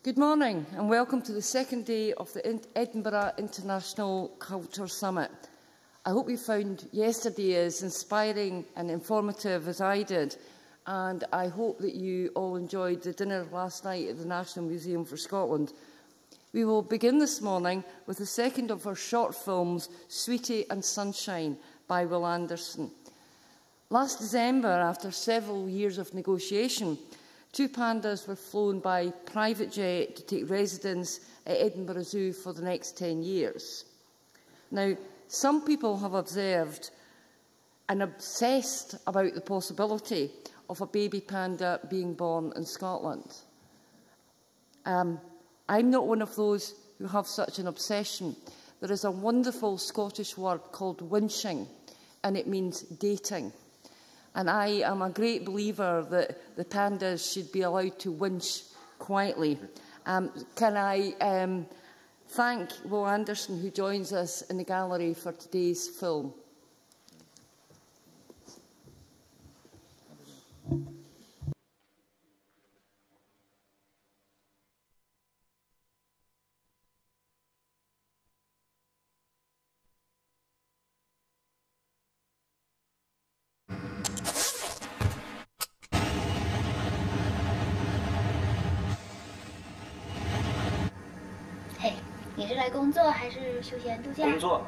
Good morning and welcome to the second day of the Edinburgh International Culture Summit. I hope you found yesterday as inspiring and informative as I did, and I hope that you all enjoyed the dinner last night at the National Museum for Scotland. We will begin this morning with the second of our short films, Sweetie and Sunshine by Will Anderson. Last December, after several years of negotiation, 2 pandas were flown by private jet to take residence at Edinburgh Zoo for the next 10 years. Now, some people have observed and obsessed about the possibility of a baby panda being born in Scotland. I'm not one of those who have such an obsession. There is a wonderful Scottish word called winching, and it means dating. And I am a great believer that the pandas should be allowed to winch quietly. Can I thank Will Anderson, who joins us in the gallery for today's film.嘿，你是来工作还是休闲度假？工作。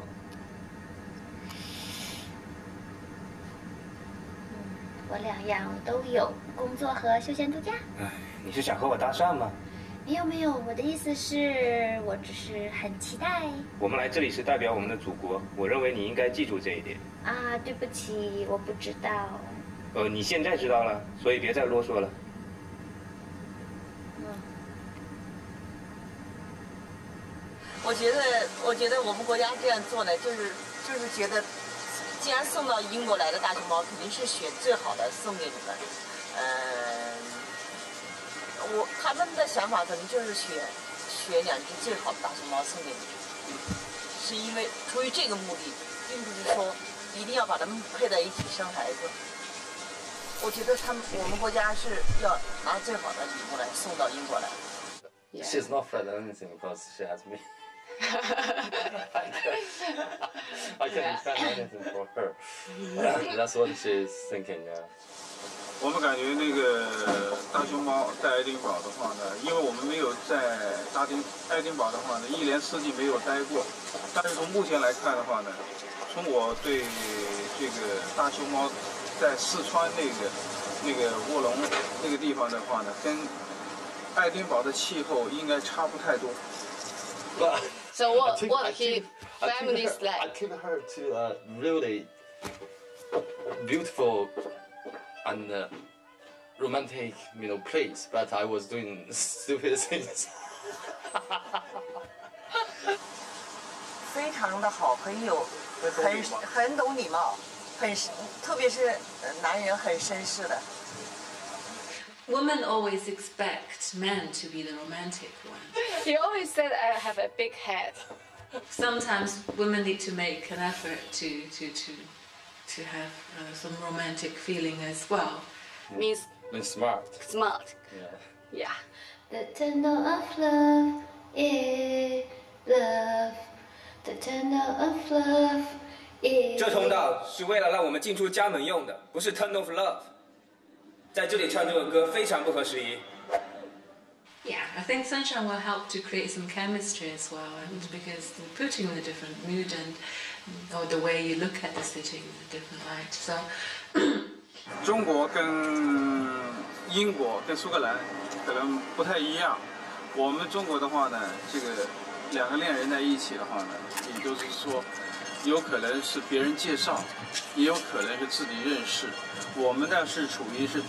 我两样都有，工作和休闲度假。哎，你是想和我搭讪吗？没有，我的意思是，我只是很期待。我们来这里是代表我们的祖国，我认为你应该记住这一点。啊，对不起，我不知道。你现在知道了，所以别再啰嗦了。我觉得我们国家这样做呢，就是觉得，既然送到英国来的大熊猫，肯定是选最好的送给你们。他们的想法可能就是选2只最好的大熊猫送给你，是因为出于这个目的，并不是说一定要把它们配在一起生孩子。我觉得我们国家是要拿最好的礼物来送到英国来。Yeah. She's not afraid of anything because she has me. I can defend anything for her. That's what she's thinking. Yeah. 我们感觉那个大熊猫在爱丁堡的话呢，因为我们没有在爱丁堡的话呢，一年四季没有待过。但是从目前来看的话呢，从我对这个大熊猫在四川那个卧龙那个地方的话呢，跟爱丁堡的气候应该差不太多。So what his family's like? I took her to a really beautiful and romantic, place, but I was doing stupid things. 非常的好，很懂礼貌，特别是男人很绅士的。Women always expect men to be the romantic one. You always said I have a big head. Sometimes women need to make an effort to have some romantic feeling as well. Means smart. Smart. Yeah. Yeah. The tunnel of love is love. The tunnel of love is. 这通道是为了让我们进出家门用的，不是 Tunnel of Love。在这里唱这首歌非常不合时宜。Yeah, I think sunshine will help to create some chemistry as well, and because putting in a different mood or the way you look at the city in a different light. So. 中国跟英国跟苏格兰可能不太一样。我们中国的话呢，这个2个恋人在一起的话呢，也就是说，有可能是别人介绍，也有可能是自己认识。我们呢是处于是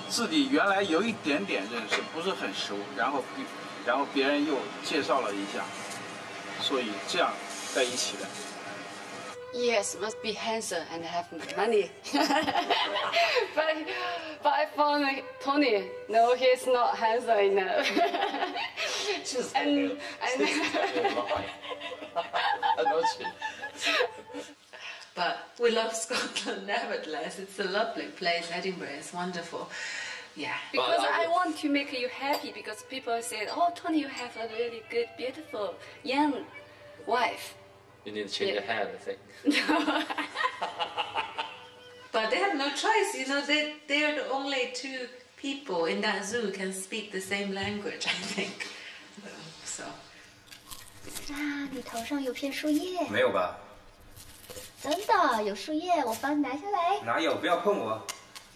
自己原来有一点点认识，不是很熟，然后别人又介绍了一下，所以这样在一起的。Yes, must be handsome and have money. but I found Tony. No, he's not handsome enough. and But we love Scotland nevertheless. It's a lovely place. Edinburgh is wonderful. Yeah. Because I want to make you happy, because people say, oh, Tony, you have a really good, beautiful, young wife. You need to change your hair, I think. But they have no choice, you know, they're the only two people in that zoo can speak the same language, I think. So. 啊，你头上有片树叶。没有吧？真的有树叶，我帮你拿下来。哪有？不要碰我！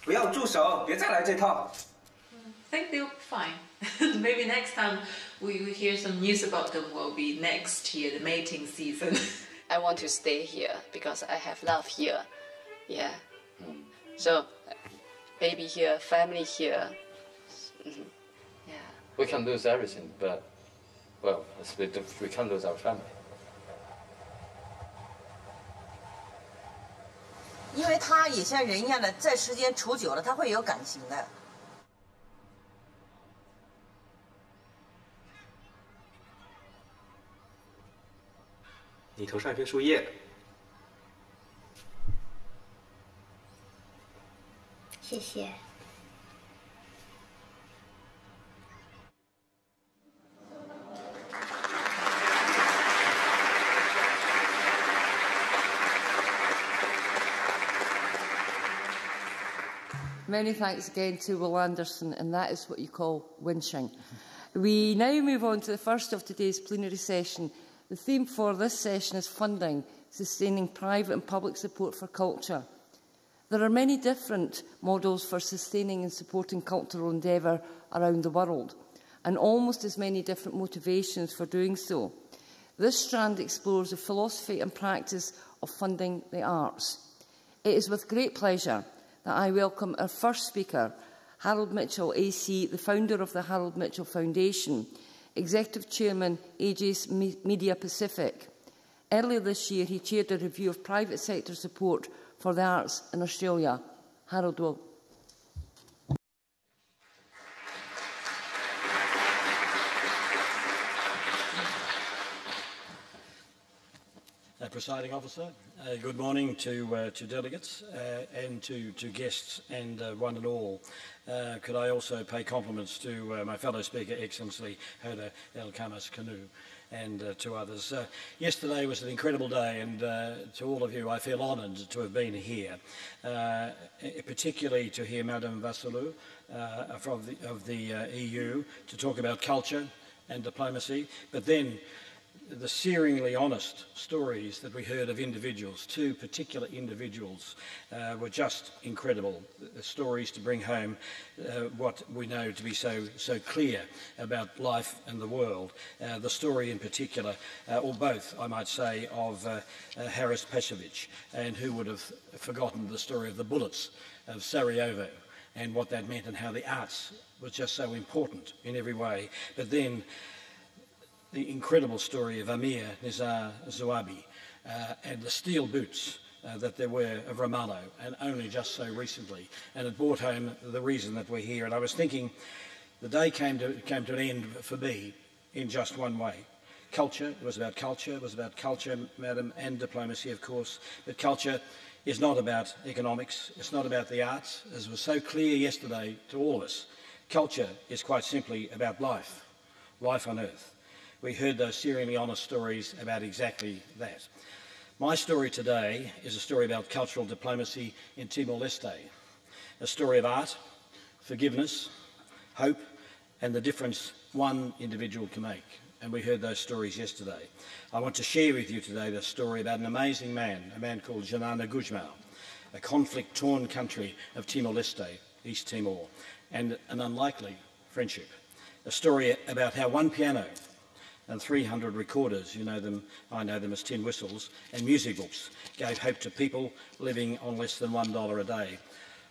不要住手！别再来这套。I think they'll be fine. Maybe next time we hear some news about them will be next year, the mating season. I want to stay here because I have love here. Yeah. So, baby here, family here. Yeah. We can lose everything, but, well, we can't lose our family. 因为他也像人一样的，在时间处久了，他会有感情的。你头上一片树叶。谢谢。Many thanks again to Will Anderson, and that is what you call winching. We now move on to the first of today's plenary session. The theme for this session is funding, sustaining private and public support for culture. There are many different models for sustaining and supporting cultural endeavour around the world, and almost as many different motivations for doing so. This strand explores the philosophy and practice of funding the arts. It is with great pleasure that I welcome our first speaker, Harold Mitchell AC, the founder of the Harold Mitchell Foundation, Executive Chairman, Aegis Media Pacific. Earlier this year, he chaired a review of private sector support for the arts in Australia. Harold will. Presiding Officer, good morning to delegates and to guests and one and all. Could I also pay compliments to my fellow Speaker, Excellency Hoda El Kamas Kanu, and to others. Yesterday was an incredible day, and to all of you, I feel honoured to have been here, particularly to hear Madame Vassalou of the EU to talk about culture and diplomacy, but then the searingly honest stories that we heard of individuals, two particular individuals, were just incredible. The stories to bring home what we know to be so clear about life and the world. The story in particular, or both, I might say, of Haris Pesovic, and who would have forgotten the story of the bullets of Sarajevo and what that meant and how the arts was just so important in every way. But then the incredible story of Amir Nizar Zouabi and the steel boots that there were of Ramallo, and only just so recently. And it brought home the reason that we're here. And I was thinking the day came to an end for me in just one way. Culture, it was about culture, madam, and diplomacy, of course. But culture is not about economics. It's not about the arts. As was so clear yesterday to all of us, culture is quite simply about life on earth. We heard those searingly honest stories about exactly that. My story today is a story about cultural diplomacy in Timor-Leste, a story of art, forgiveness, hope, and the difference one individual can make. And we heard those stories yesterday. I want to share with you today the story about an amazing man, a man called Janana Gujmau, a conflict-torn country of Timor-Leste, East Timor, and an unlikely friendship. A story about how one piano and 300 recorders, you know them, I know them as tin whistles, and music books gave hope to people living on less than $1 a day.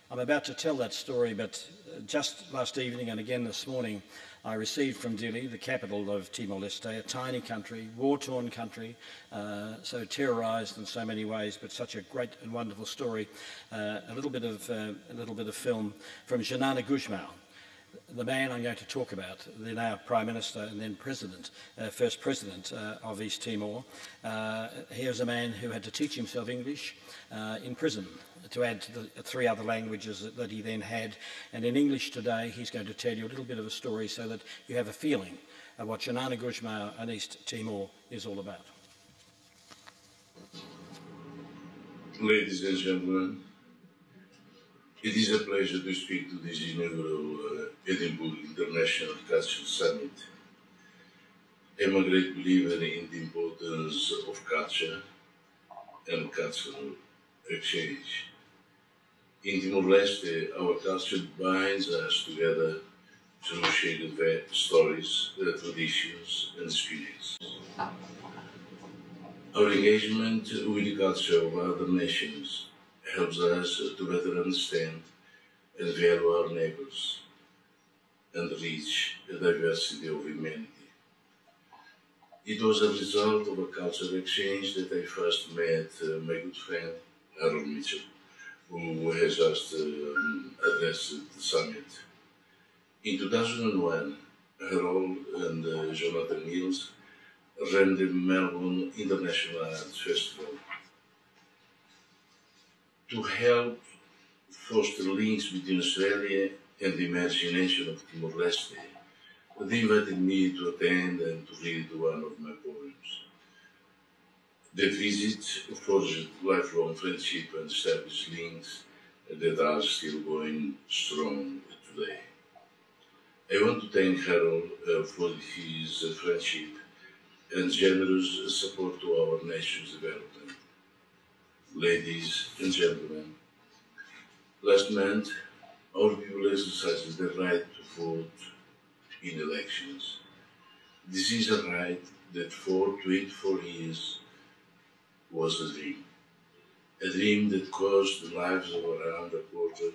I'm about to tell that story, but just last evening and again this morning, I received from Dili, the capital of Timor-Leste, a tiny country, war-torn country, so terrorised in so many ways, but such a great and wonderful story. A little bit of film from Janana Gujmau, the man I'm going to talk about, the now Prime Minister and then President, first President of East Timor. Here's a man who had to teach himself English in prison, to add to the 3 other languages that he then had. And in English today, he's going to tell you a little bit of a story so that you have a feeling of what Xanana Gusmao and East Timor is all about. Ladies and gentlemen, it is a pleasure to speak to this inaugural Edinburgh International Cultural Summit. I'm a great believer in the importance of culture and cultural exchange. In Timor-Leste, our culture binds us together through shared stories, traditions and spirits. Our engagement with the culture of other nations helps us to better understand and value our neighbours and reach a diversity of humanity. It was a result of a cultural exchange that I first met my good friend Harold Mitchell, who has just addressed the summit. In 2001, Harold and Jonathan Mills ran the Melbourne International Arts Festival to help foster links between Australia and the imagination of Timor-Leste. They invited me to attend and to read one of my poems. That visit forged lifelong friendship and established links that are still going strong today. I want to thank Harold for his friendship and generous support to our nation's development. Ladies and gentlemen, last month, our people exercised their right to vote in elections. This is a right that for 24 years was a dream that cost the lives of around a quarter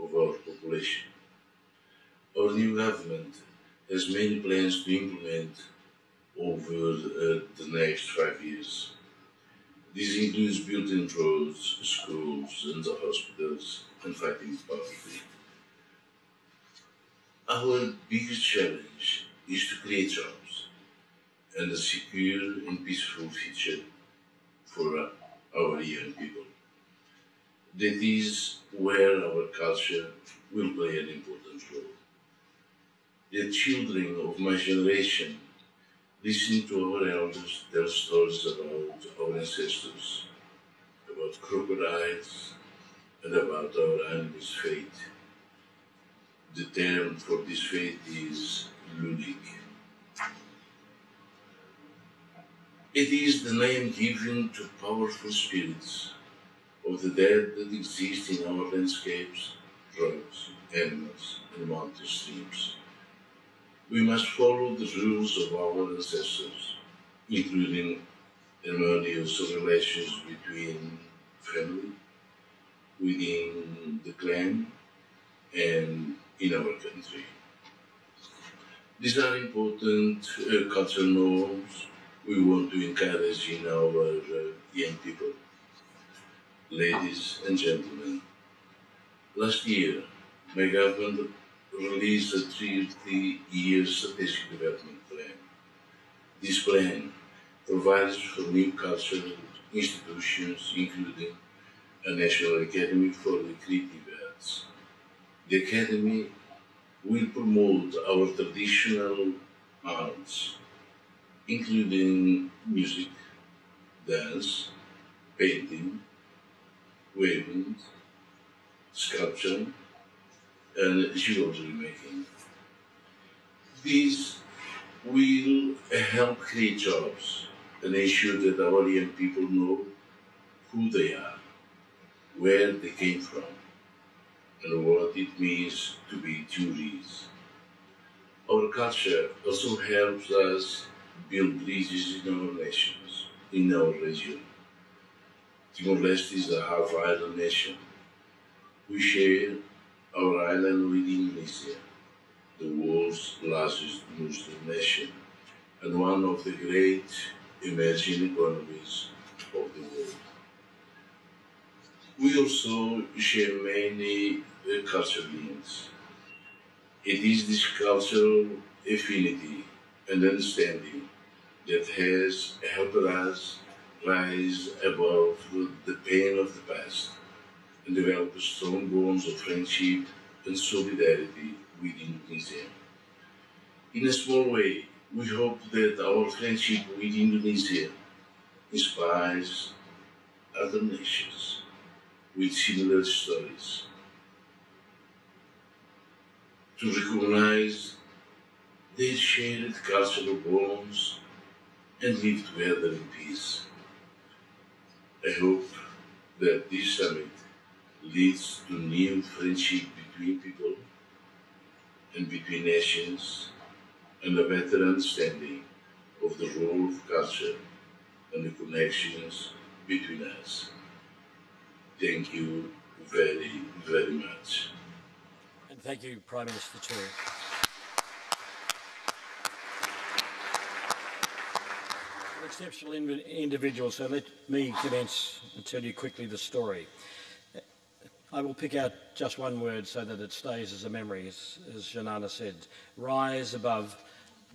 of our population. Our new government has many plans to implement over the next 5 years. This includes building roads, schools and hospitals and fighting poverty. Our biggest challenge is to create jobs and a secure and peaceful future for our young people. That is where our culture will play an important role. The children of my generation listen to our elders tell stories about our ancestors, about crocodiles, and about our animals' fate. The term for this fate is ludic. It is the name given to powerful spirits of the dead that exist in our landscapes, rocks, animals, and mountain streams. We must follow the rules of our ancestors, including harmonious relations between family, within the clan, and in our country. These are important cultural norms we want to encourage in our young people. Ladies and gentlemen, last year, my government released a 30-year strategic development plan. This plan provides for new cultural institutions, including a National Academy for the Creative Arts. The Academy will promote our traditional arts, including music, dance, painting, weaving, sculpture, and jewelry making. These will help create jobs and ensure that our young people know who they are, where they came from, and what it means to be Timoris. Our culture also helps us build bridges in our nations, in our region. Timor-Leste is a half-island nation. We share our island with Indonesia, the world's largest Muslim nation, and one of the great emerging economies of the world. We also share many cultural links. It is this cultural affinity and understanding that has helped us rise above the pain of the past and develop strong bonds of friendship and solidarity with Indonesia. In a small way, we hope that our friendship with Indonesia inspires other nations with similar stories to recognize their shared cultural bonds and live together in peace. I hope that this summit leads to new friendship between people and between nations and a better understanding of the role of culture and the connections between us. Thank you very, very much. And thank you, Prime Minister, too. You're exceptional individuals, so let me commence and tell you quickly the story. I will pick out just one word so that it stays as a memory, as Janana said. Rise above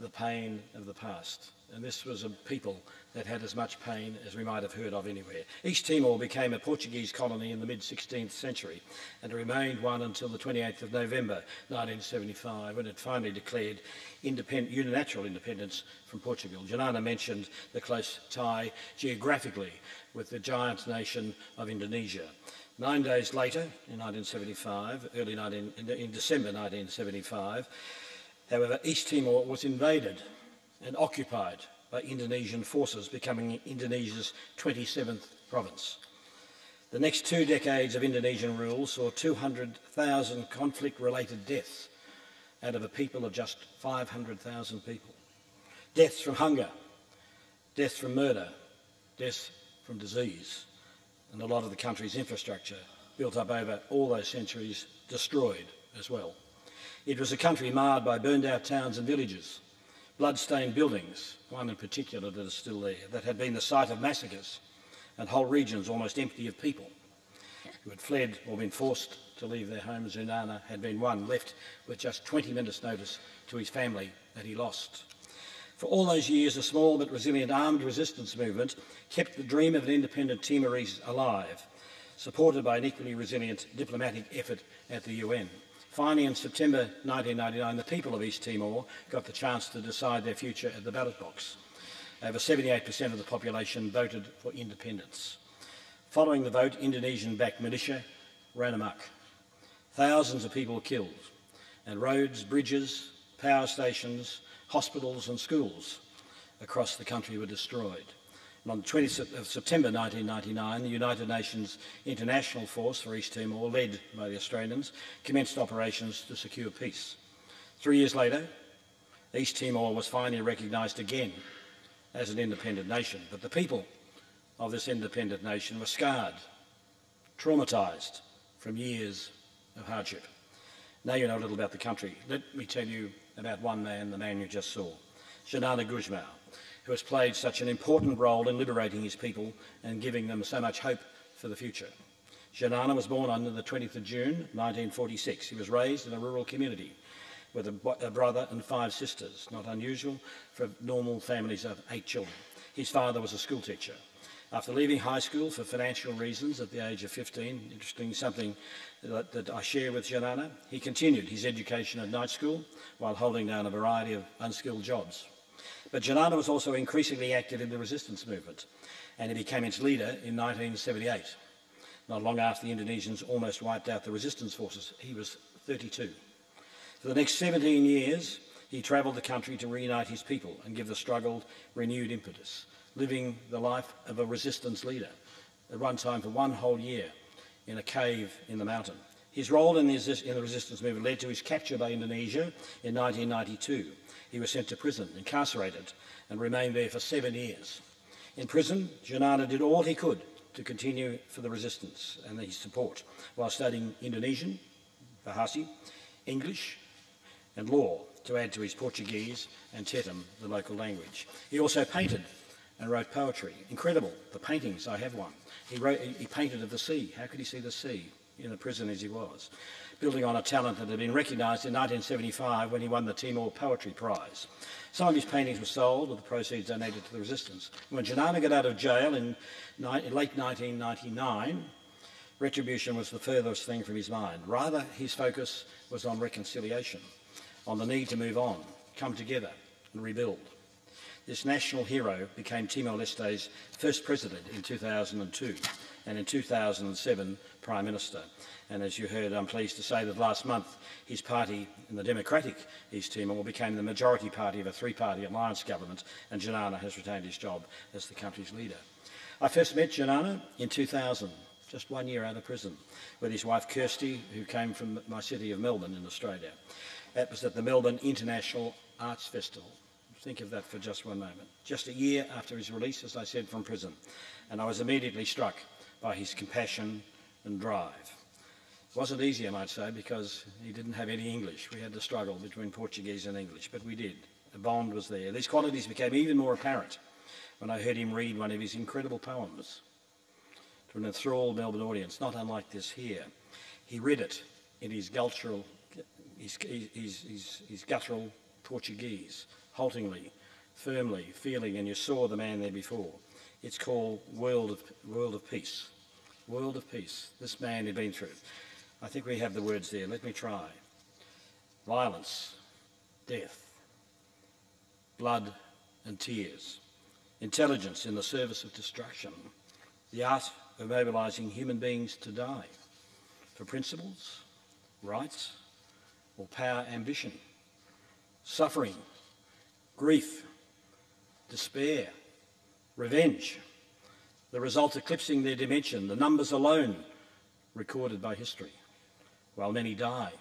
the pain of the past. And this was a people that had as much pain as we might have heard of anywhere. East Timor became a Portuguese colony in the mid-16th century and remained one until the 28th of November 1975, when it finally declared unilateral independence from Portugal. Janana mentioned the close tie geographically with the giant nation of Indonesia. 9 days later, in 1975, in December 1975, however, East Timor was invaded and occupied by Indonesian forces, becoming Indonesia's 27th province. The next 2 decades of Indonesian rule saw 200,000 conflict-related deaths out of a people of just 500,000 people. Deaths from hunger, deaths from murder, deaths from disease, and a lot of the country's infrastructure built up over all those centuries destroyed as well. It was a country marred by burned-out towns and villages, blood-stained buildings, one in particular that is still there, that had been the site of massacres, and whole regions almost empty of people who had fled or been forced to leave their homes. Janana had been one left with just 20 minutes' notice to his family that he lost. For all those years, a small but resilient armed resistance movement kept the dream of an independent Timorese alive, supported by an equally resilient diplomatic effort at the UN. Finally, in September 1999, the people of East Timor got the chance to decide their future at the ballot box. Over 78% of the population voted for independence. Following the vote, Indonesian-backed militia ran amok. Thousands of people were killed, and roads, bridges, power stations, hospitals and schools across the country were destroyed. And on the 20th of September 1999, the United Nations International Force for East Timor, led by the Australians, commenced operations to secure peace. 3 years later, East Timor was finally recognised again as an independent nation, but the people of this independent nation were scarred, traumatised from years of hardship. Now you know a little about the country. Let me tell you about one man, the man you just saw, Janana Guzmão, who has played such an important role in liberating his people and giving them so much hope for the future. Janana was born on the 20th of June 1946. He was raised in a rural community with a brother and 5 sisters, not unusual for normal families of 8 children. His father was a school teacher. After leaving high school for financial reasons at the age of 15, interesting, something that I share with Janana, he continued his education at night school while holding down a variety of unskilled jobs. But Janana was also increasingly active in the resistance movement, and he became its leader in 1978. Not long after the Indonesians almost wiped out the resistance forces, he was 32. For the next 17 years, he travelled the country to reunite his people and give the struggle renewed impetus, living the life of a resistance leader, at one time for 1 whole year in a cave in the mountain. His role in the resistance movement led to his capture by Indonesia in 1992. He was sent to prison, incarcerated, and remained there for 7 years. In prison, Janana did all he could to continue for the resistance and his support, while studying Indonesian, Bahasa, English, and law to add to his Portuguese and Tetum, the local language. He also painted and wrote poetry. Incredible, the paintings, I have one. He painted of the sea. How could he see the sea in the prison as he was? Building on a talent that had been recognised in 1975 when he won the Timor Poetry Prize. Some of his paintings were sold with the proceeds donated to the resistance. When Janana got out of jail in late 1999, Retribution was the furthest thing from his mind. Rather, his focus was on reconciliation, on the need to move on, come together and rebuild. This national hero became Timor-Leste's first president in 2002 and in 2007 Prime Minister. And as you heard, I'm pleased to say that last month his party in the Democratic East Timor became the majority party of a three-party alliance government, and Janana has retained his job as the country's leader. I first met Janana in 2000, just 1 year out of prison, with his wife Kirsty, who came from my city of Melbourne in Australia. That was at the Melbourne International Arts Festival. Think of that for just one moment. Just a year after his release, as I said, from prison. And I was immediately struck by his compassion and drive. It wasn't easy, I might say, because he didn't have any English. We had to struggle between Portuguese and English, but we did. The bond was there. These qualities became even more apparent when I heard him read one of his incredible poems to an enthralled Melbourne audience, not unlike this here. He read it in his guttural Portuguese, haltingly, firmly, feeling, and you saw the man there before. It's called World of Peace. World of Peace. This man had been through. I think we have the words there. Let me try. Violence, death, blood and tears, intelligence in the service of destruction, the art of mobilising human beings to die for principles, rights, or power ambition, suffering, grief, despair, revenge, the result eclipsing their dimension, the numbers alone recorded by history. While many die,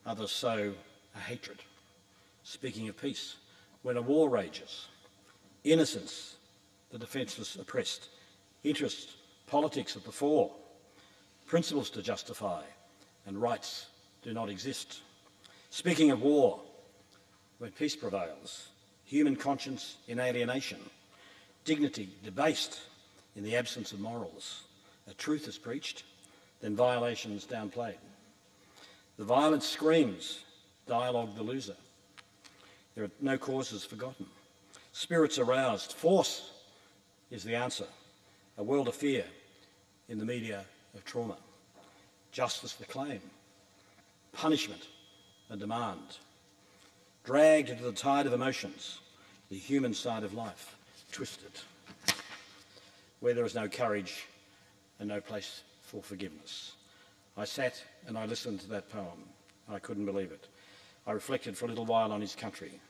others sow a hatred. Speaking of peace, when a war rages, innocence, the defenceless oppressed, interests, politics at the fore, principles to justify, and rights do not exist. Speaking of war, when peace prevails, human conscience in alienation, dignity debased in the absence of morals, a truth is preached, then violations downplayed. The violence screams, dialogue the loser. There are no causes forgotten. Spirits aroused. Force is the answer. A world of fear in the media of trauma. Justice the claim. Punishment a demand. Dragged into the tide of emotions, the human side of life, twisted. Where there is no courage and no place for forgiveness. I sat and I listened to that poem. I couldn't believe it. I reflected for a little while on his country.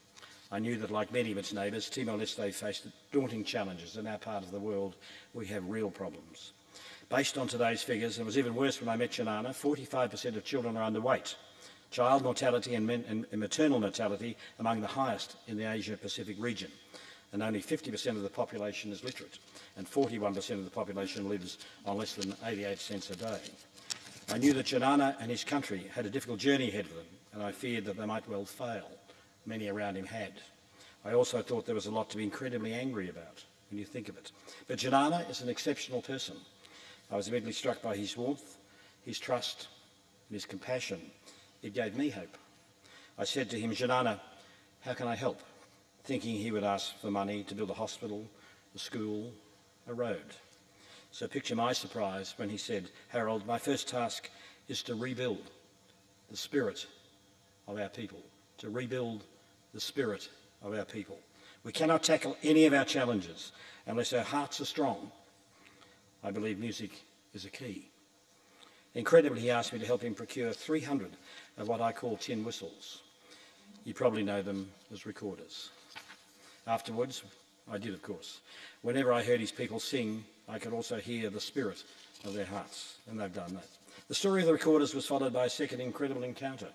I knew that, like many of its neighbours, Timor-Leste faced daunting challenges. In our part of the world, we have real problems. Based on today's figures, and it was even worse when I met Janana, 45% of children are underweight. Child mortality and maternal mortality among the highest in the Asia-Pacific region. And only 50% of the population is literate, and 41% of the population lives on less than 88 cents a day. I knew that Janana and his country had a difficult journey ahead of them, and I feared that they might well fail. Many around him had. I also thought there was a lot to be incredibly angry about when you think of it. But Janana is an exceptional person. I was immediately struck by his warmth, his trust, and his compassion. It gave me hope. I said to him, Janana, how can I help? Thinking he would ask for money to build a hospital, a school, a road. So picture my surprise when he said, Harold, my first task is to rebuild the spirit of our people, to rebuild the spirit of our people. We cannot tackle any of our challenges unless our hearts are strong. I believe music is a key. Incredibly, he asked me to help him procure 300 of what I call tin whistles. You probably know them as recorders. Afterwards, I did, of course. Whenever I heard his people sing, I could also hear the spirit of their hearts, and they've done that. The story of the recorders was followed by a second incredible encounter.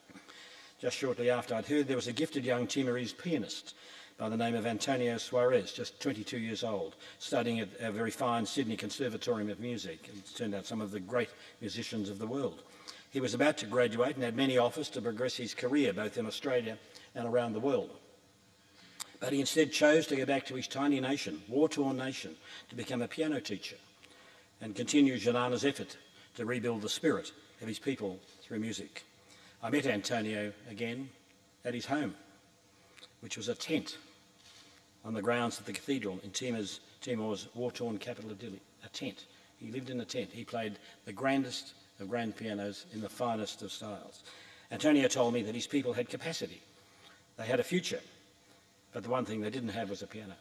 Just shortly after I'd heard, there was a gifted young Timorese pianist by the name of Antonio Suarez, just 22 years old, studying at a very fine Sydney Conservatorium of Music. It turned out some of the great musicians of the world. He was about to graduate and had many offers to progress his career, both in Australia and around the world. But he instead chose to go back to his tiny nation, war-torn nation, to become a piano teacher and continue Janana's effort to rebuild the spirit of his people through music. I met Antonio again at his home, which was a tent on the grounds of the cathedral in Timor's war-torn capital of Dili. A tent. He lived in a tent. He played the grandest of grand pianos in the finest of styles. Antonio told me that his people had capacity. They had a future, but the one thing they didn't have was a piano.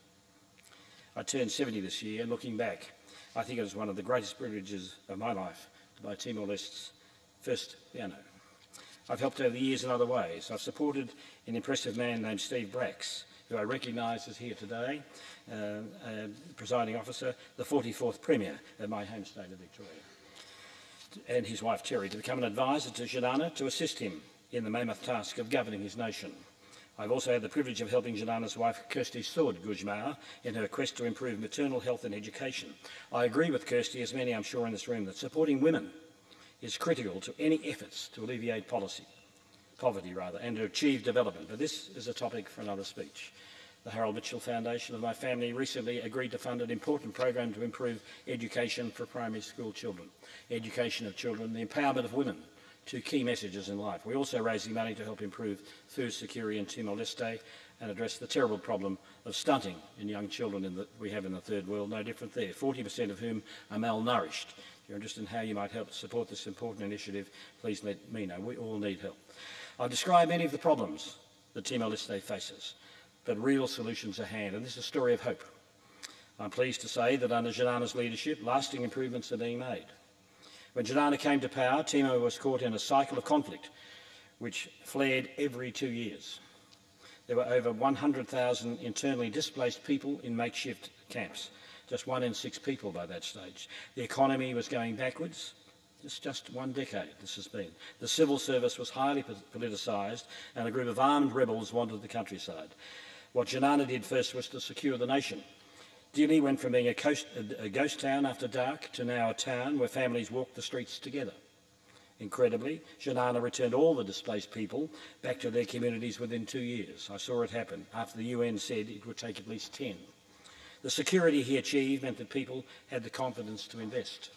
I turned 70 this year, and looking back, I think it was one of the greatest privileges of my life to buy Timor-Leste's first piano. I've helped over the years in other ways. I've supported an impressive man named Steve Bracks, who I recognise is here today, presiding officer, the 44th Premier of my home state of Victoria, and his wife Terry, to become an advisor to Janana to assist him in the mammoth task of governing his nation. I've also had the privilege of helping Janana's wife, Kirsty Sood Gujmar, in her quest to improve maternal health and education. I agree with Kirsty, as many I'm sure in this room, that supporting women is critical to any efforts to alleviate poverty, and to achieve development. But this is a topic for another speech. The Harold Mitchell Foundation of my family recently agreed to fund an important program to improve education for primary school children. Education of children, the empowerment of women, two key messages in life. We're also raising money to help improve food security in Timor-Leste and address the terrible problem of stunting in young children we have in the third world, no different there, 40% of whom are malnourished. If you're interested in how you might help support this important initiative, please let me know. We all need help. I've described many of the problems that Timor-Leste faces, but real solutions are at hand, and this is a story of hope. I'm pleased to say that under Janana's leadership, lasting improvements are being made. When Janana came to power, Timor was caught in a cycle of conflict, which flared every 2 years. There were over 100,000 internally displaced people in makeshift camps, just 1 in 6 people by that stage. The economy was going backwards. It's just 1 decade this has been. The civil service was highly politicised, and a group of armed rebels wandered the countryside. What Janana did first was to secure the nation. Dili went from being a ghost town after dark to now a town where families walk the streets together. Incredibly, Janana returned all the displaced people back to their communities within 2 years. I saw it happen after the UN said it would take at least 10. The security he achieved meant that people had the confidence to invest.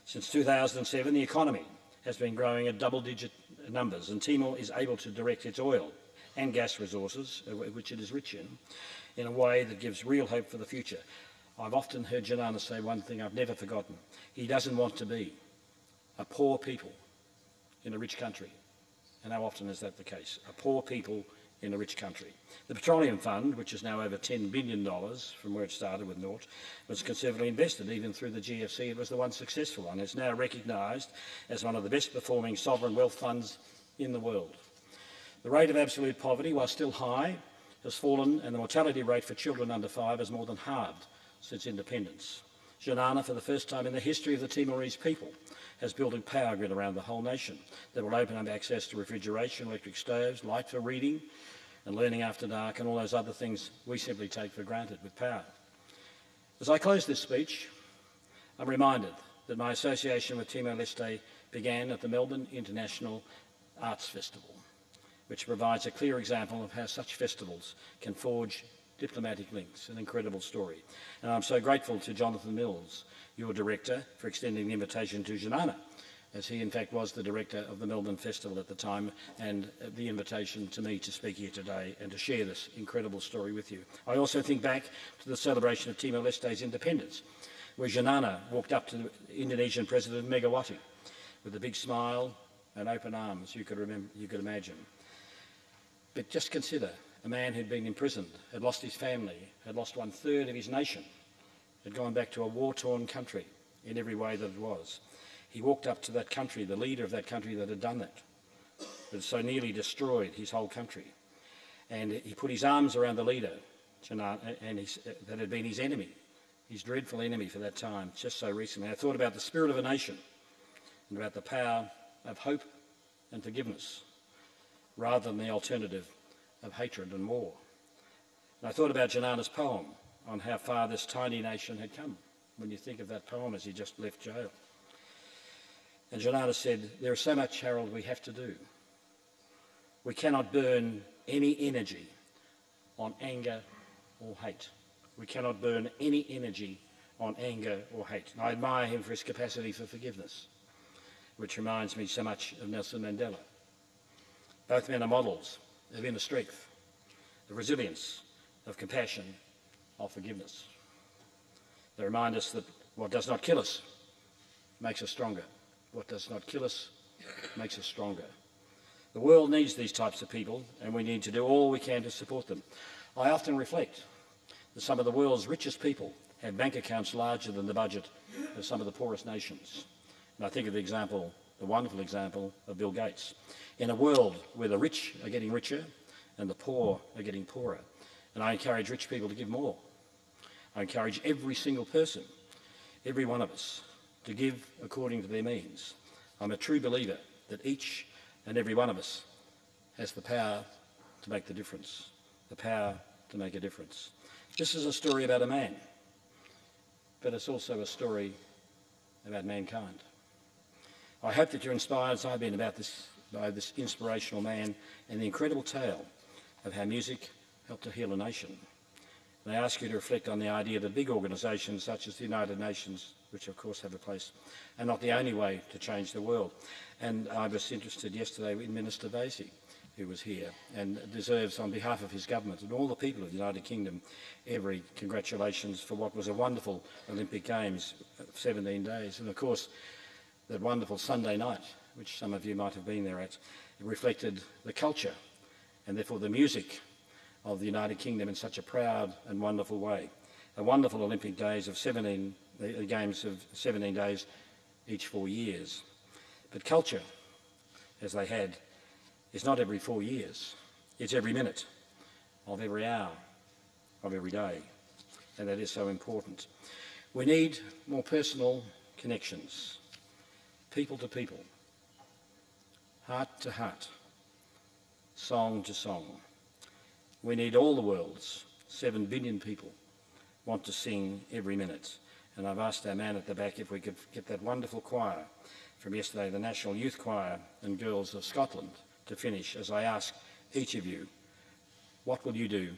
Since 2007, the economy has been growing at double-digit numbers, and Timor is able to direct its oil and gas resources, which it is rich in a way that gives real hope for the future. I've often heard Janana say one thing I've never forgotten. He doesn't want to be a poor people in a rich country. And how often is that the case? A poor people in a rich country. The Petroleum Fund, which is now over $10 billion from where it started with naught, was conservatively invested. Even through the GFC, it was the one successful, and it's now recognised as one of the best performing sovereign wealth funds in the world. The rate of absolute poverty, while still high, has fallen, and the mortality rate for children under 5 has more than halved since independence. Janana, for the first time in the history of the Timorese people, has built a power grid around the whole nation that will open up access to refrigeration, electric stoves, light for reading and learning after dark, and all those other things we simply take for granted with power. As I close this speech, I'm reminded that my association with Timor-Leste began at the Melbourne International Arts Festival, which provides a clear example of how such festivals can forge diplomatic links, an incredible story. And I'm so grateful to Jonathan Mills, your director, for extending the invitation to Janana, as he in fact was the director of the Melbourne Festival at the time, and the invitation to me to speak here today and to share this incredible story with you. I also think back to the celebration of Timor-Leste's independence, where Janana walked up to the Indonesian President Megawati with a big smile and open arms, you could imagine. But just consider, a man who'd been imprisoned, had lost his family, had lost 1/3 of his nation, had gone back to a war-torn country in every way that it was. He walked up to that country, the leader of that country that had done that so nearly destroyed his whole country. And he put his arms around the leader, that had been his enemy, his dreadful enemy for that time, just so recently. I thought about the spirit of a nation and about the power of hope and forgiveness, rather than the alternative of hatred and war. And I thought about Janana's poem on how far this tiny nation had come, when you think of that poem as he just left jail. And Janana said, there is so much, Harold, we have to do. We cannot burn any energy on anger or hate. We cannot burn any energy on anger or hate. And I admire him for his capacity for forgiveness, which reminds me so much of Nelson Mandela. Both men are models of inner strength, of resilience, of compassion, of forgiveness. They remind us that what does not kill us makes us stronger. What does not kill us makes us stronger. The world needs these types of people, and we need to do all we can to support them. I often reflect that some of the world's richest people have bank accounts larger than the budget of some of the poorest nations. And I think of the wonderful example of Bill Gates. In a world where the rich are getting richer and the poor are getting poorer, and I encourage rich people to give more. I encourage every single person, every one of us, to give according to their means. I'm a true believer that each and every one of us has the power to make the difference, the power to make a difference. This is a story about a man, but it's also a story about mankind. I hope that you're inspired, as I've been, by this inspirational man and the incredible tale of how music helped to heal a nation. And I ask you to reflect on the idea that big organisations such as the United Nations, which of course have a place, are not the only way to change the world. And I was interested yesterday in Minister Vasey, who was here, and deserves, on behalf of his government and all the people of the United Kingdom, every congratulations for what was a wonderful Olympic Games of 17 days. And of course, that wonderful Sunday night, which some of you might have been there at, reflected the culture and therefore the music of the United Kingdom in such a proud and wonderful way. A wonderful Olympic Games of 17 days each 4 years. But culture, as they had, is not every 4 years. It's every minute of every hour of every day. And that is so important. We need more personal connections, people to people, heart to heart, song to song. We need all the world's 7 billion people want to sing every minute. And I've asked our man at the back if we could get that wonderful choir from yesterday, the National Youth Choir and Girls of Scotland, to finish, as I ask each of you, what will you do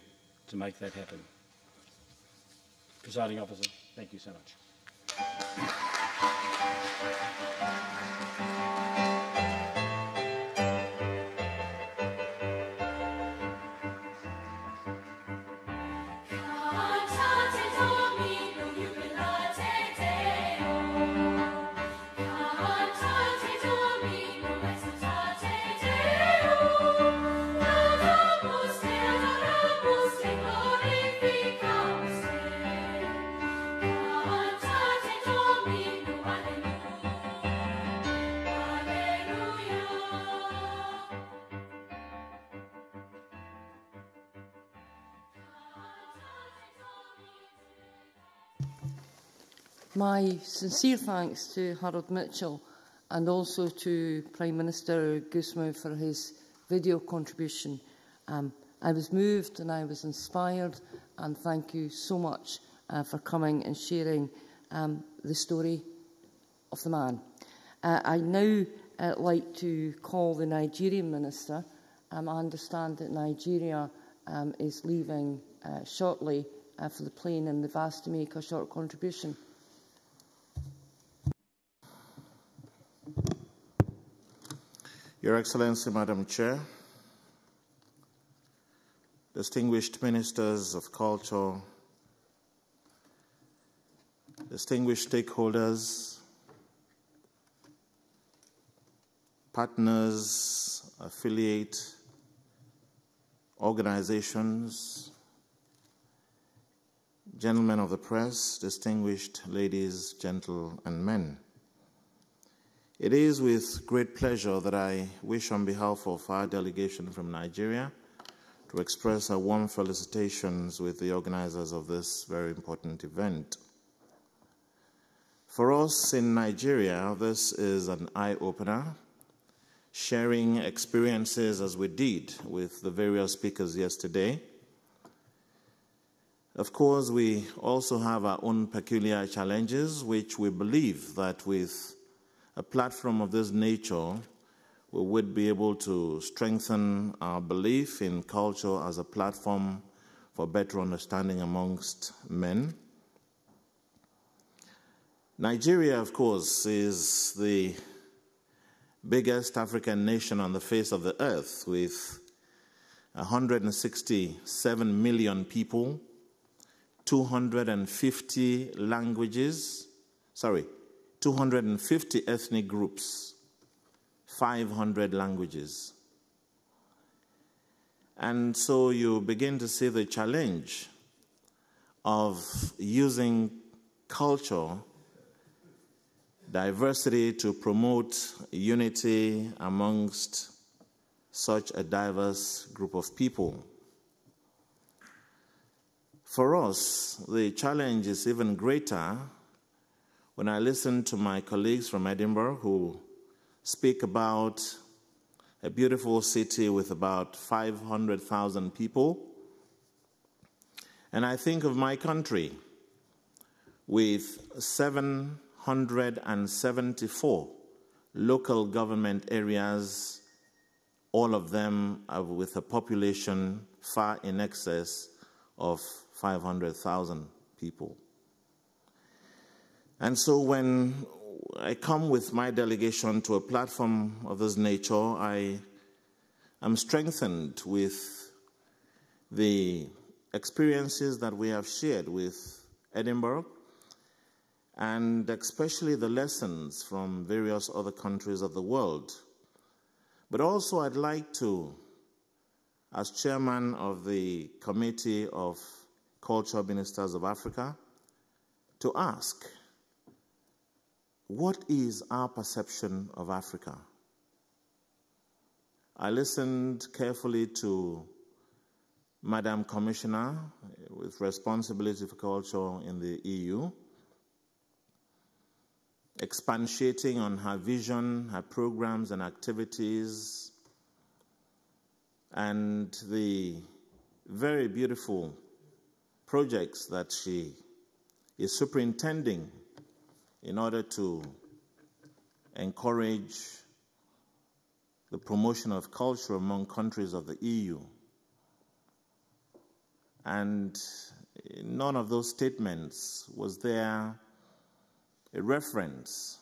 to make that happen? Presiding Officer, thank you so much. My sincere thanks to Harold Mitchell and also to Prime Minister Gusmao for his video contribution. I was moved and I was inspired, and thank you so much for coming and sharing the story of the man. I now like to call the Nigerian Minister. I understand that Nigeria is leaving shortly for the plane, and they've asked to make a short contribution. Your Excellency, Madam Chair, distinguished ministers of culture, distinguished stakeholders, partners, affiliate organizations, gentlemen of the press, distinguished ladies, gentlemen, and men. It is with great pleasure that I wish, on behalf of our delegation from Nigeria, to express our warm felicitations with the organizers of this very important event. For us in Nigeria, this is an eye-opener, sharing experiences as we did with the various speakers yesterday. Of course, we also have our own peculiar challenges, which we believe that with a platform of this nature, we would be able to strengthen our belief in culture as a platform for better understanding amongst men. Nigeria, of course, is the biggest African nation on the face of the earth, with 167 million people, 250 languages, 250 ethnic groups, 500 languages. And so you begin to see the challenge of using culture, diversity to promote unity amongst such a diverse group of people. For us, the challenge is even greater when I listen to my colleagues from Edinburgh who speak about a beautiful city with about 500,000 people. And I think of my country with 774 local government areas, all of them with a population far in excess of 500,000 people. And so when I come with my delegation to a platform of this nature, I am strengthened with the experiences that we have shared with Edinburgh, and especially the lessons from various other countries of the world. But also I'd like to, as chairman of the Committee of Cultural Ministers of Africa, to ask, what is our perception of Africa? I listened carefully to Madam Commissioner with responsibility for culture in the EU, expatiating on her vision, her programs and activities, and the very beautiful projects that she is superintending in order to encourage the promotion of culture among countries of the EU. And in none of those statements was there a reference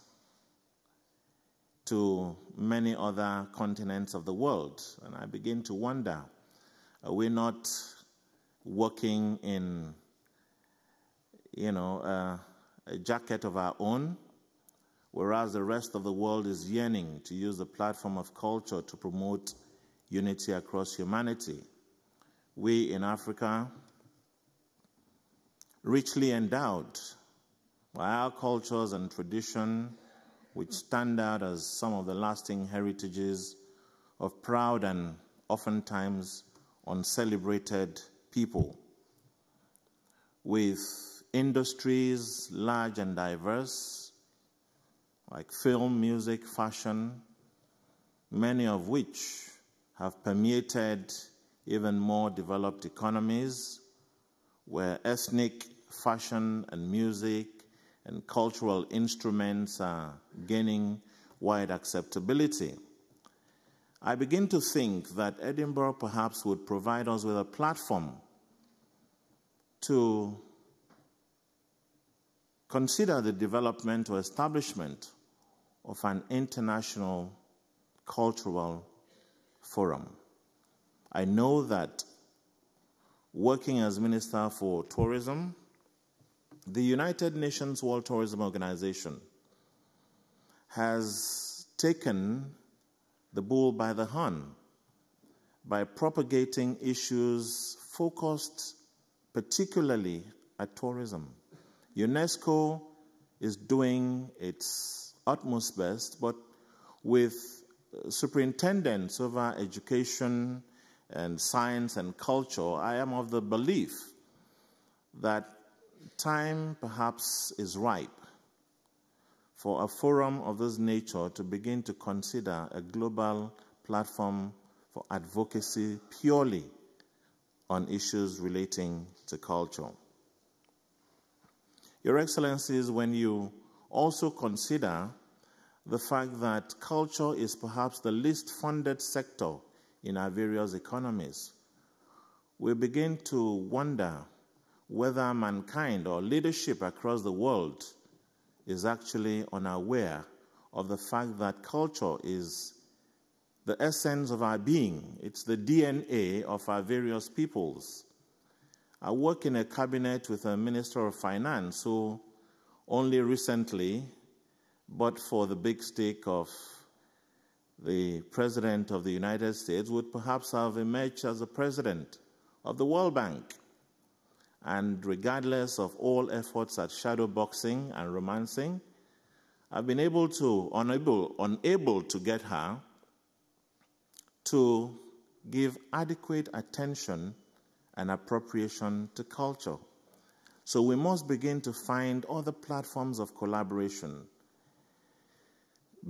to many other continents of the world. And I begin to wonder, are we not working in, a jacket of our own, whereas the rest of the world is yearning to use the platform of culture to promote unity across humanity? We in Africa, richly endowed by our cultures and tradition, which stand out as some of the lasting heritages of proud and oftentimes uncelebrated people, with industries large and diverse, like film, music, fashion, many of which have permeated even more developed economies, where ethnic fashion and music and cultural instruments are gaining wide acceptability. I begin to think that Edinburgh perhaps would provide us with a platform to consider the development or establishment of an international cultural forum. I know that working as Minister for Tourism, the United Nations World Tourism Organization has taken the bull by the horn by propagating issues focused particularly at tourism. UNESCO is doing its utmost best, but with superintendents over education and science and culture, I am of the belief that time perhaps is ripe for a forum of this nature to begin to consider a global platform for advocacy purely on issues relating to culture. Your Excellencies, when you also consider the fact that culture is perhaps the least funded sector in our various economies, we begin to wonder whether mankind or leadership across the world is actually unaware of the fact that culture is the essence of our being. It's the DNA of our various peoples. I work in a cabinet with a Minister of Finance who only recently but for the big stake of the President of the United States, would perhaps have emerged as the President of the World Bank. And regardless of all efforts at shadow boxing and romancing, I've been unable to get her to give adequate attention and appropriation to culture. So we must begin to find other platforms of collaboration.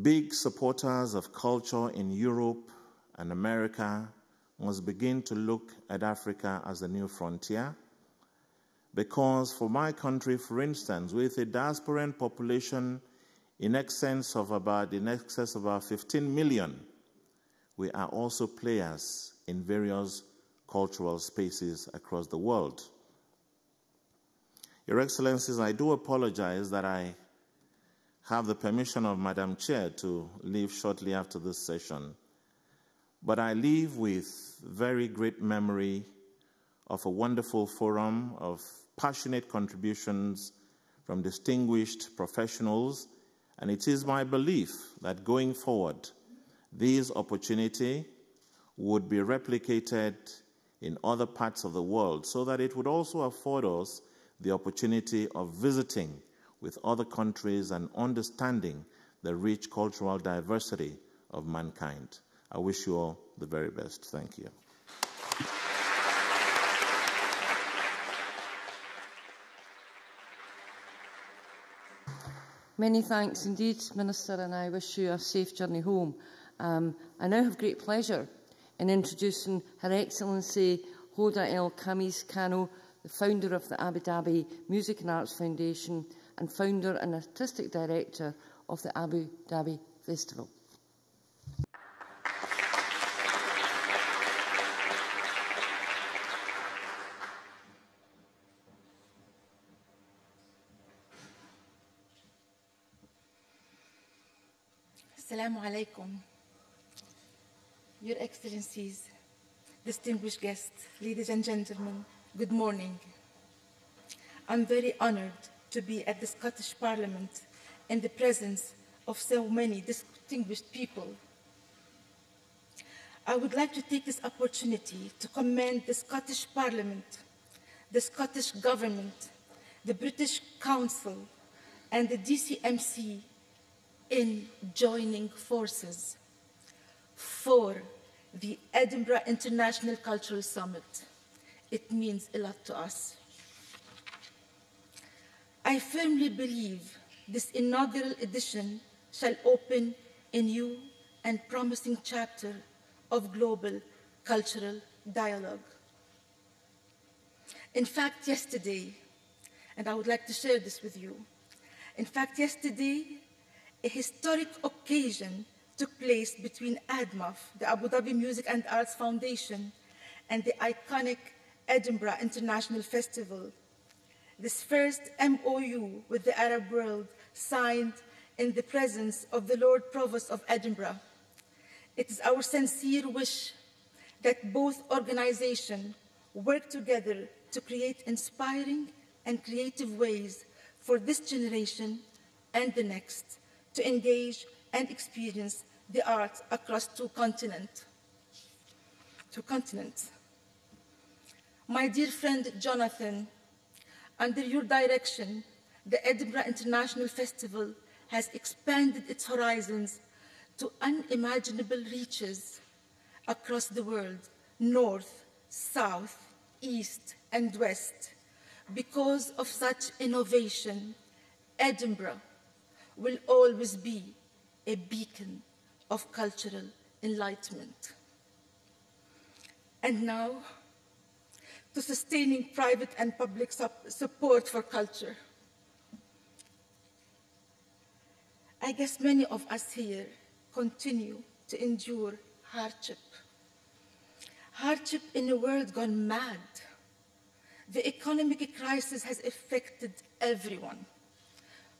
Big supporters of culture in Europe and America must begin to look at Africa as a new frontier. Because for my country, for instance, with a diasporan population in excess of about 15 million, we are also players in various cultural spaces across the world. Your Excellencies, I do apologize that I have the permission of Madam Chair to leave shortly after this session, but I leave with very great memory of a wonderful forum of passionate contributions from distinguished professionals, and it is my belief that going forward, this opportunity would be replicated in other parts of the world so that it would also afford us the opportunity of visiting with other countries and understanding the rich cultural diversity of mankind. I wish you all the very best. Thank you. Many thanks indeed, Minister, and I wish you a safe journey home. I now have great pleasure in introducing Her Excellency Hoda El Khamis Kano, the founder of the Abu Dhabi Music and Arts Foundation and founder and artistic director of the Abu Dhabi Festival. Assalamu alaikum. Your Excellencies, distinguished guests, ladies and gentlemen, good morning. I'm very honored to be at the Scottish Parliament in the presence of so many distinguished people. I would like to take this opportunity to commend the Scottish Parliament, the Scottish Government, the British Council, and the DCMC in joining forces for the Edinburgh International Cultural Summit. It means a lot to us. I firmly believe this inaugural edition shall open a new and promising chapter of global cultural dialogue. In fact, yesterday, and I would like to share this with you, in fact, yesterday, a historic occasion took place between ADMAF, the Abu Dhabi Music and Arts Foundation, and the iconic Edinburgh International Festival. This first MOU with the Arab world signed in the presence of the Lord Provost of Edinburgh. It is our sincere wish that both organizations work together to create inspiring and creative ways for this generation and the next to engage and experience the arts across two continents. My dear friend Jonathan, under your direction, the Edinburgh International Festival has expanded its horizons to unimaginable reaches across the world, north, south, east, and west. Because of such innovation, Edinburgh will always be a beacon of cultural enlightenment. And now, to sustaining private and public support for culture. I guess many of us here continue to endure hardship. Hardship in a world gone mad. The economic crisis has affected everyone,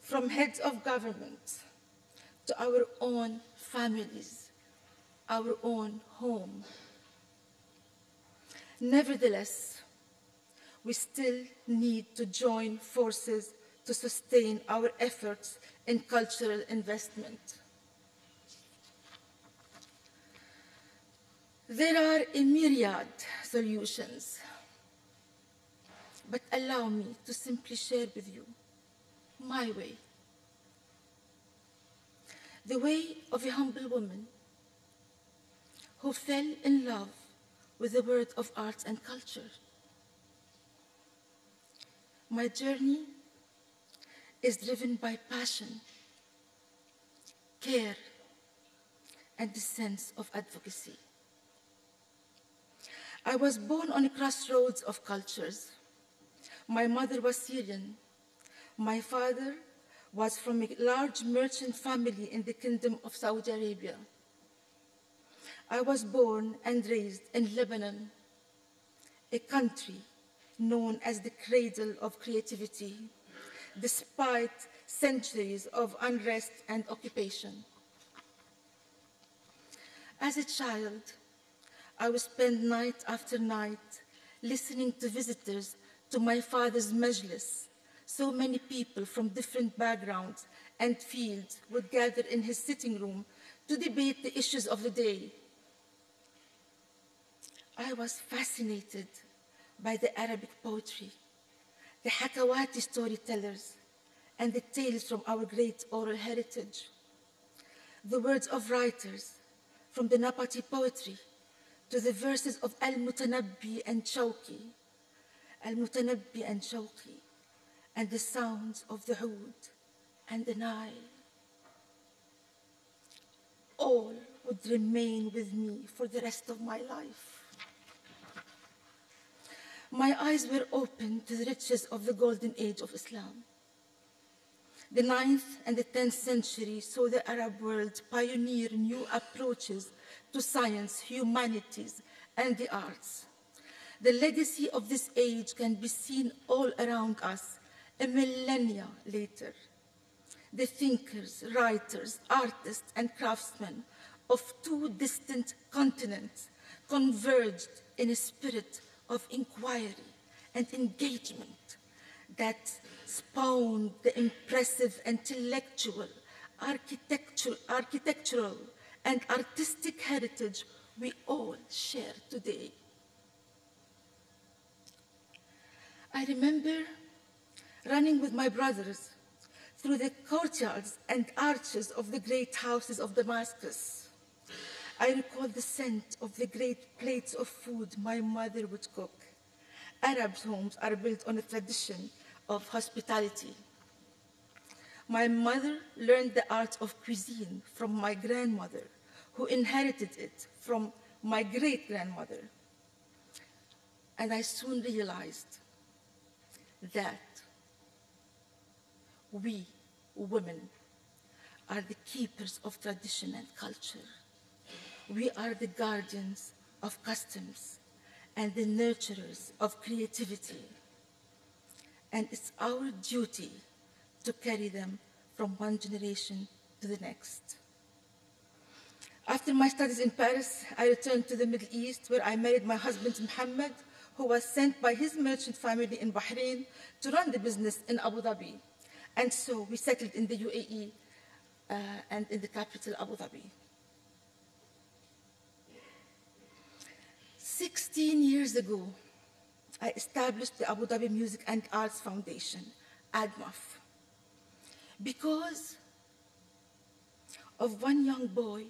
from heads of government to our own families, our own home. Nevertheless, we still need to join forces to sustain our efforts in cultural investment. There are a myriad solutions, but allow me to simply share with you my way. The way of a humble woman who fell in love with the world of arts and culture. My journey is driven by passion, care, and the sense of advocacy. I was born on a crossroads of cultures. My mother was Syrian. My father was from a large merchant family in the Kingdom of Saudi Arabia. I was born and raised in Lebanon, a country known as the cradle of creativity, despite centuries of unrest and occupation. As a child, I would spend night after night listening to visitors to my father's majlis. So many people from different backgrounds and fields would gather in his sitting room to debate the issues of the day. I was fascinated by the Arabic poetry, the Hakawati storytellers, and the tales from our great oral heritage. The words of writers, from the Napati poetry to the verses of Al-Mutanabbi and Shawqi, and the sounds of the Oud and the Nile. All would remain with me for the rest of my life. My eyes were opened to the riches of the golden age of Islam. The 9th and the 10th century saw the Arab world pioneer new approaches to science, humanities, and the arts. The legacy of this age can be seen all around us, a millennia later. The thinkers, writers, artists, and craftsmen of two distant continents converged in a spirit of inquiry and engagement that spawned the impressive intellectual, architectural, and artistic heritage we all share today. I remember running with my brothers through the courtyards and arches of the great houses of Damascus. I recall the scent of the great plates of food my mother would cook. Arabs' homes are built on a tradition of hospitality. My mother learned the art of cuisine from my grandmother, who inherited it from my great-grandmother. And I soon realized that we, women, are the keepers of tradition and culture. We are the guardians of customs and the nurturers of creativity. And it's our duty to carry them from one generation to the next. After my studies in Paris, I returned to the Middle East, where I married my husband, Mohammed, who was sent by his merchant family in Bahrain to run the business in Abu Dhabi. And so we settled in the UAE and in the capital, Abu Dhabi. 16 years ago, I established the Abu Dhabi Music and Arts Foundation, ADMAF, because of one young boy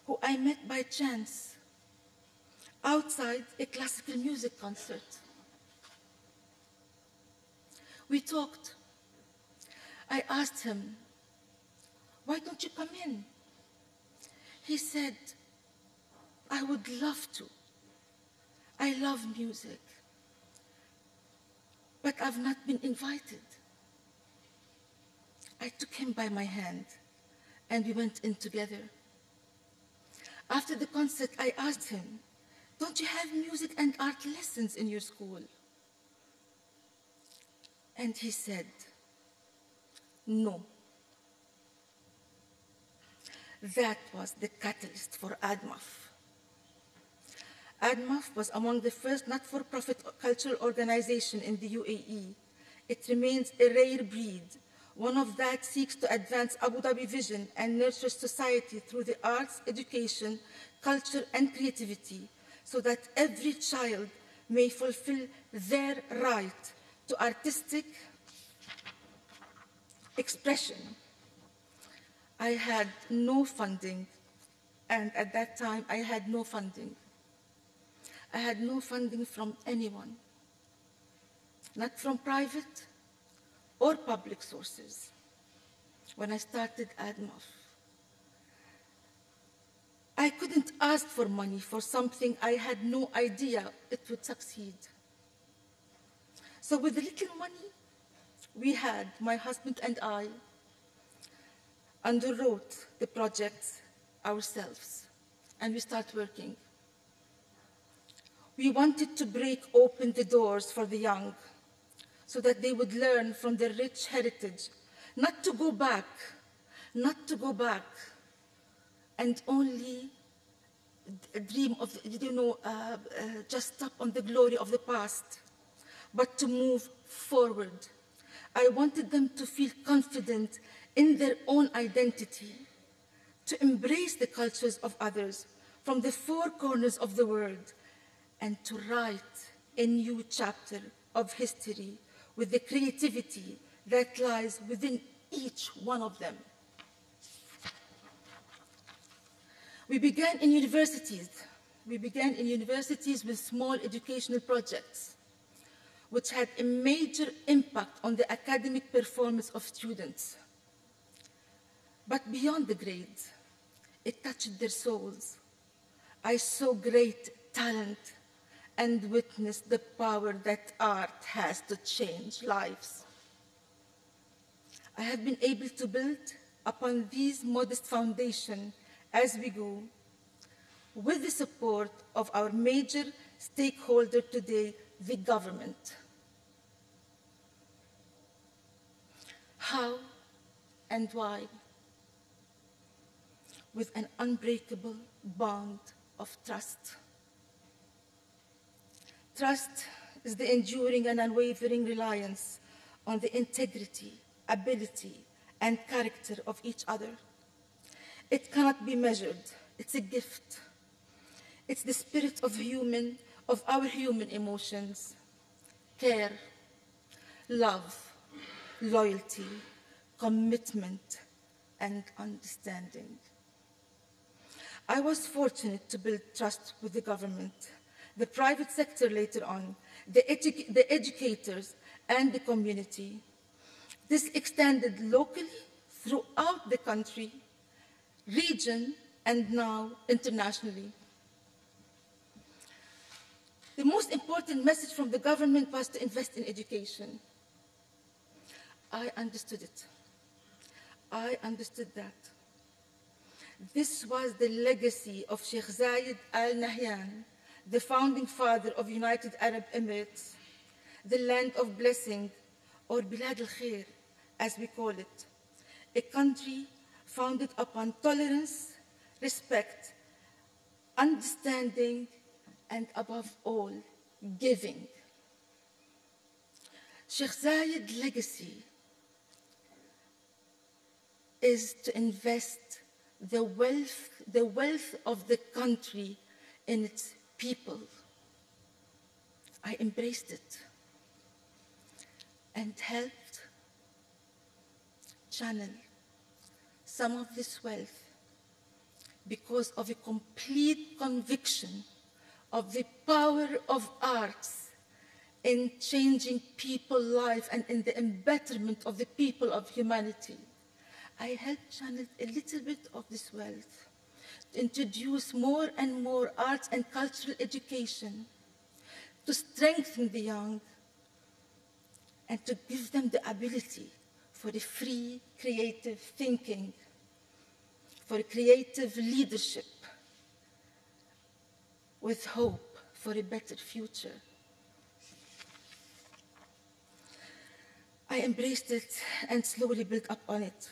who I met by chance outside a classical music concert. We talked. I asked him, "Why don't you come in?" He said, "I would love to. I love music, but I've not been invited." I took him by my hand, and we went in together. After the concert, I asked him, "Don't you have music and art lessons in your school?" And he said, "No." That was the catalyst for ADMAF. ADMAF was among the first not-for-profit cultural organizations in the UAE, It remains a rare breed, one of that seeks to advance Abu Dhabi vision and nurture society through the arts, education, culture, and creativity, so that every child may fulfill their right to artistic expression. I had no funding, and at that time I had no funding. I had no funding from anyone, not from private or public sources. When I started ADMAF, I couldn't ask for money for something I had no idea it would succeed. So with the little money we had, my husband and I underwrote the project ourselves, and we started working. We wanted to break open the doors for the young so that they would learn from their rich heritage, not to go back and only dream of, just stop on the glory of the past, but to move forward. I wanted them to feel confident in their own identity, to embrace the cultures of others from the four corners of the world, and to write a new chapter of history with the creativity that lies within each one of them. We began in universities. With small educational projects, which had a major impact on the academic performance of students. But beyond the grades, it touched their souls. I saw great talent and witnessed the power that art has to change lives. I have been able to build upon these modest foundations as we go, with the support of our major stakeholder today, the government. How and why? With an unbreakable bond of trust. Trust is the enduring and unwavering reliance on the integrity, ability, and character of each other. It cannot be measured. It's a gift. It's the spirit of our human emotions: care, love, loyalty, commitment, and understanding. I was fortunate to build trust with the government, the private sector later on, the educators, and the community. This extended locally throughout the country, region, and now internationally. The most important message from the government was to invest in education. I understood it. I understood that. This was the legacy of Sheikh Zayed Al Nahyan, the founding father of United Arab Emirates, the land of blessing, or Bilad al-Khair, as we call it, a country founded upon tolerance, respect, understanding, and above all, giving. Sheikh Zayed's legacy is to invest the wealth of the country in its people. I embraced it and helped channel some of this wealth because of a complete conviction of the power of arts in changing people's lives and in the embetterment of the people of humanity. I helped channel a little bit of this wealth to introduce more and more arts and cultural education, to strengthen the young, and to give them the ability for a free, creative thinking, for creative leadership, with hope for a better future. I embraced it and slowly built up on it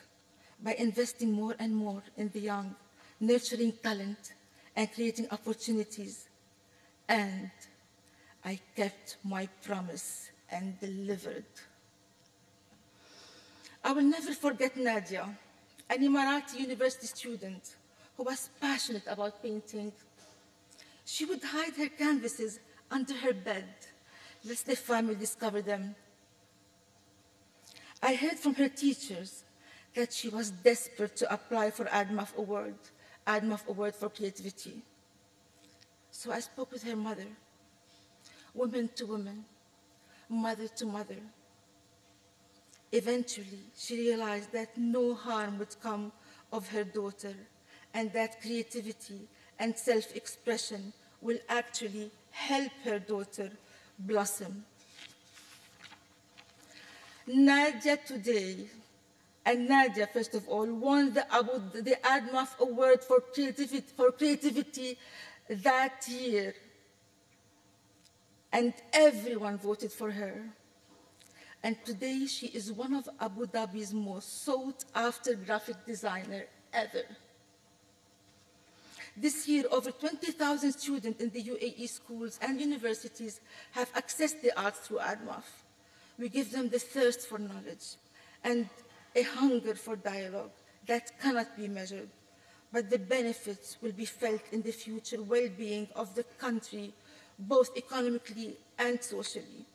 by investing more and more in the young, nurturing talent and creating opportunities. And I kept my promise and delivered. I will never forget Nadia, an Emirati university student who was passionate about painting. She would hide her canvases under her bed, lest the family discover them. I heard from her teachers that she was desperate to apply for ADMAF Award for Creativity. So I spoke with her mother, woman to woman, mother to mother. Eventually, she realized that no harm would come of her daughter, and that creativity and self-expression will actually help her daughter blossom. Nadia today, and Nadia, first of all, won the ADMAF Award for Creativity that year, and everyone voted for her. And today, she is one of Abu Dhabi's most sought-after graphic designers ever. This year, over 20,000 students in the UAE schools and universities have accessed the arts through ADMAF. We give them the thirst for knowledge and a hunger for dialogue that cannot be measured, but the benefits will be felt in the future well-being of the country, both economically and socially.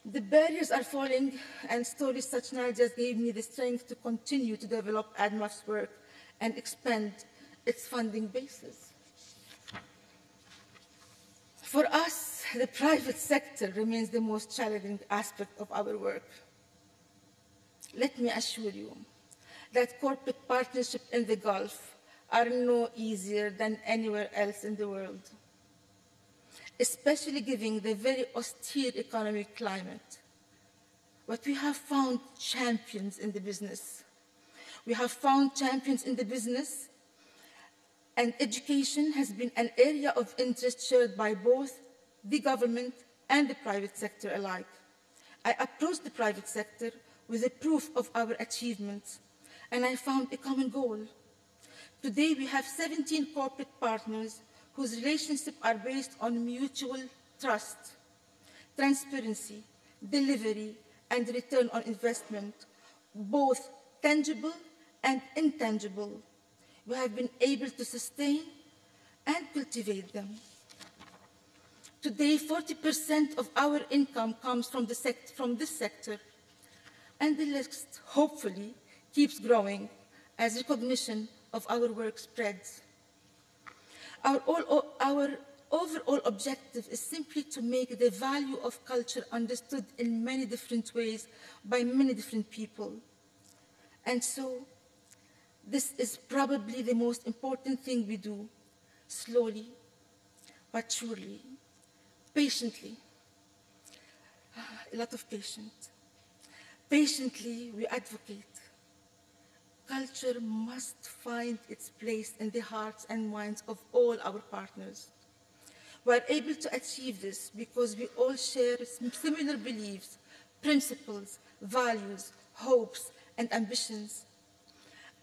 The barriers are falling, and stories such Nadia's gave me the strength to continue to develop ADMAF's work and expand its funding basis. For us, the private sector remains the most challenging aspect of our work. Let me assure you that corporate partnerships in the Gulf are no easier than anywhere else in the world, especially given the very austere economic climate. But we have found champions in the business. We have found champions in the business, and education has been an area of interest shared by both the government and the private sector alike. I approached the private sector with a proof of our achievements, and I found a common goal. Today, we have 17 corporate partners whose relationships are based on mutual trust, transparency, delivery, and return on investment, both tangible and intangible. We have been able to sustain and cultivate them. Today, 40% of our income comes from this sector, and the list, hopefully, keeps growing as recognition of our work spreads. Our overall objective is simply to make the value of culture understood in many different ways by many different people. And so, this is probably the most important thing we do, slowly, but surely, patiently. A lot of patience. Patiently, we advocate. Culture must find its place in the hearts and minds of all our partners. We are able to achieve this because we all share similar beliefs, principles, values, hopes, and ambitions.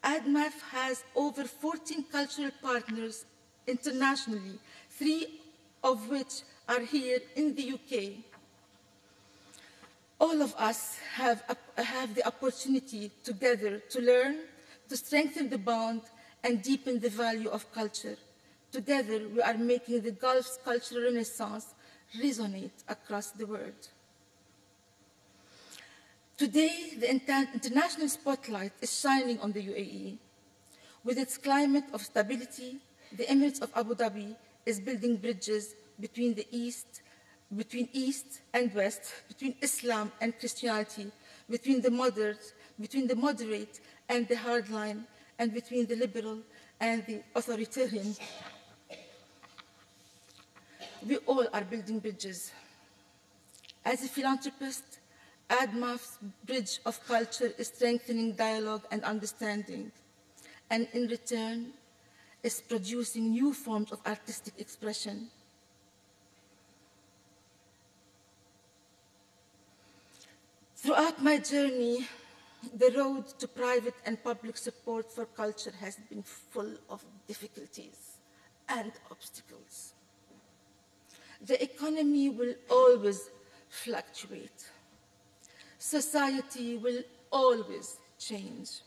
ADMAF has over 14 cultural partners internationally, 3 of which are here in the UK. All of us have the opportunity together to learn, to strengthen the bond, and deepen the value of culture. Together, we are making the Gulf's cultural renaissance resonate across the world. Today, the international spotlight is shining on the UAE. With its climate of stability, the Emirates of Abu Dhabi is building bridges between East and West, between Islam and Christianity, between the moderate and the hardline, and between the liberal and the authoritarian. We all are building bridges. As a philanthropist, ADMAF's bridge of culture is strengthening dialogue and understanding, and in return, is producing new forms of artistic expression. Throughout my journey, the road to private and public support for culture has been full of difficulties and obstacles. The economy will always fluctuate. Society will always change.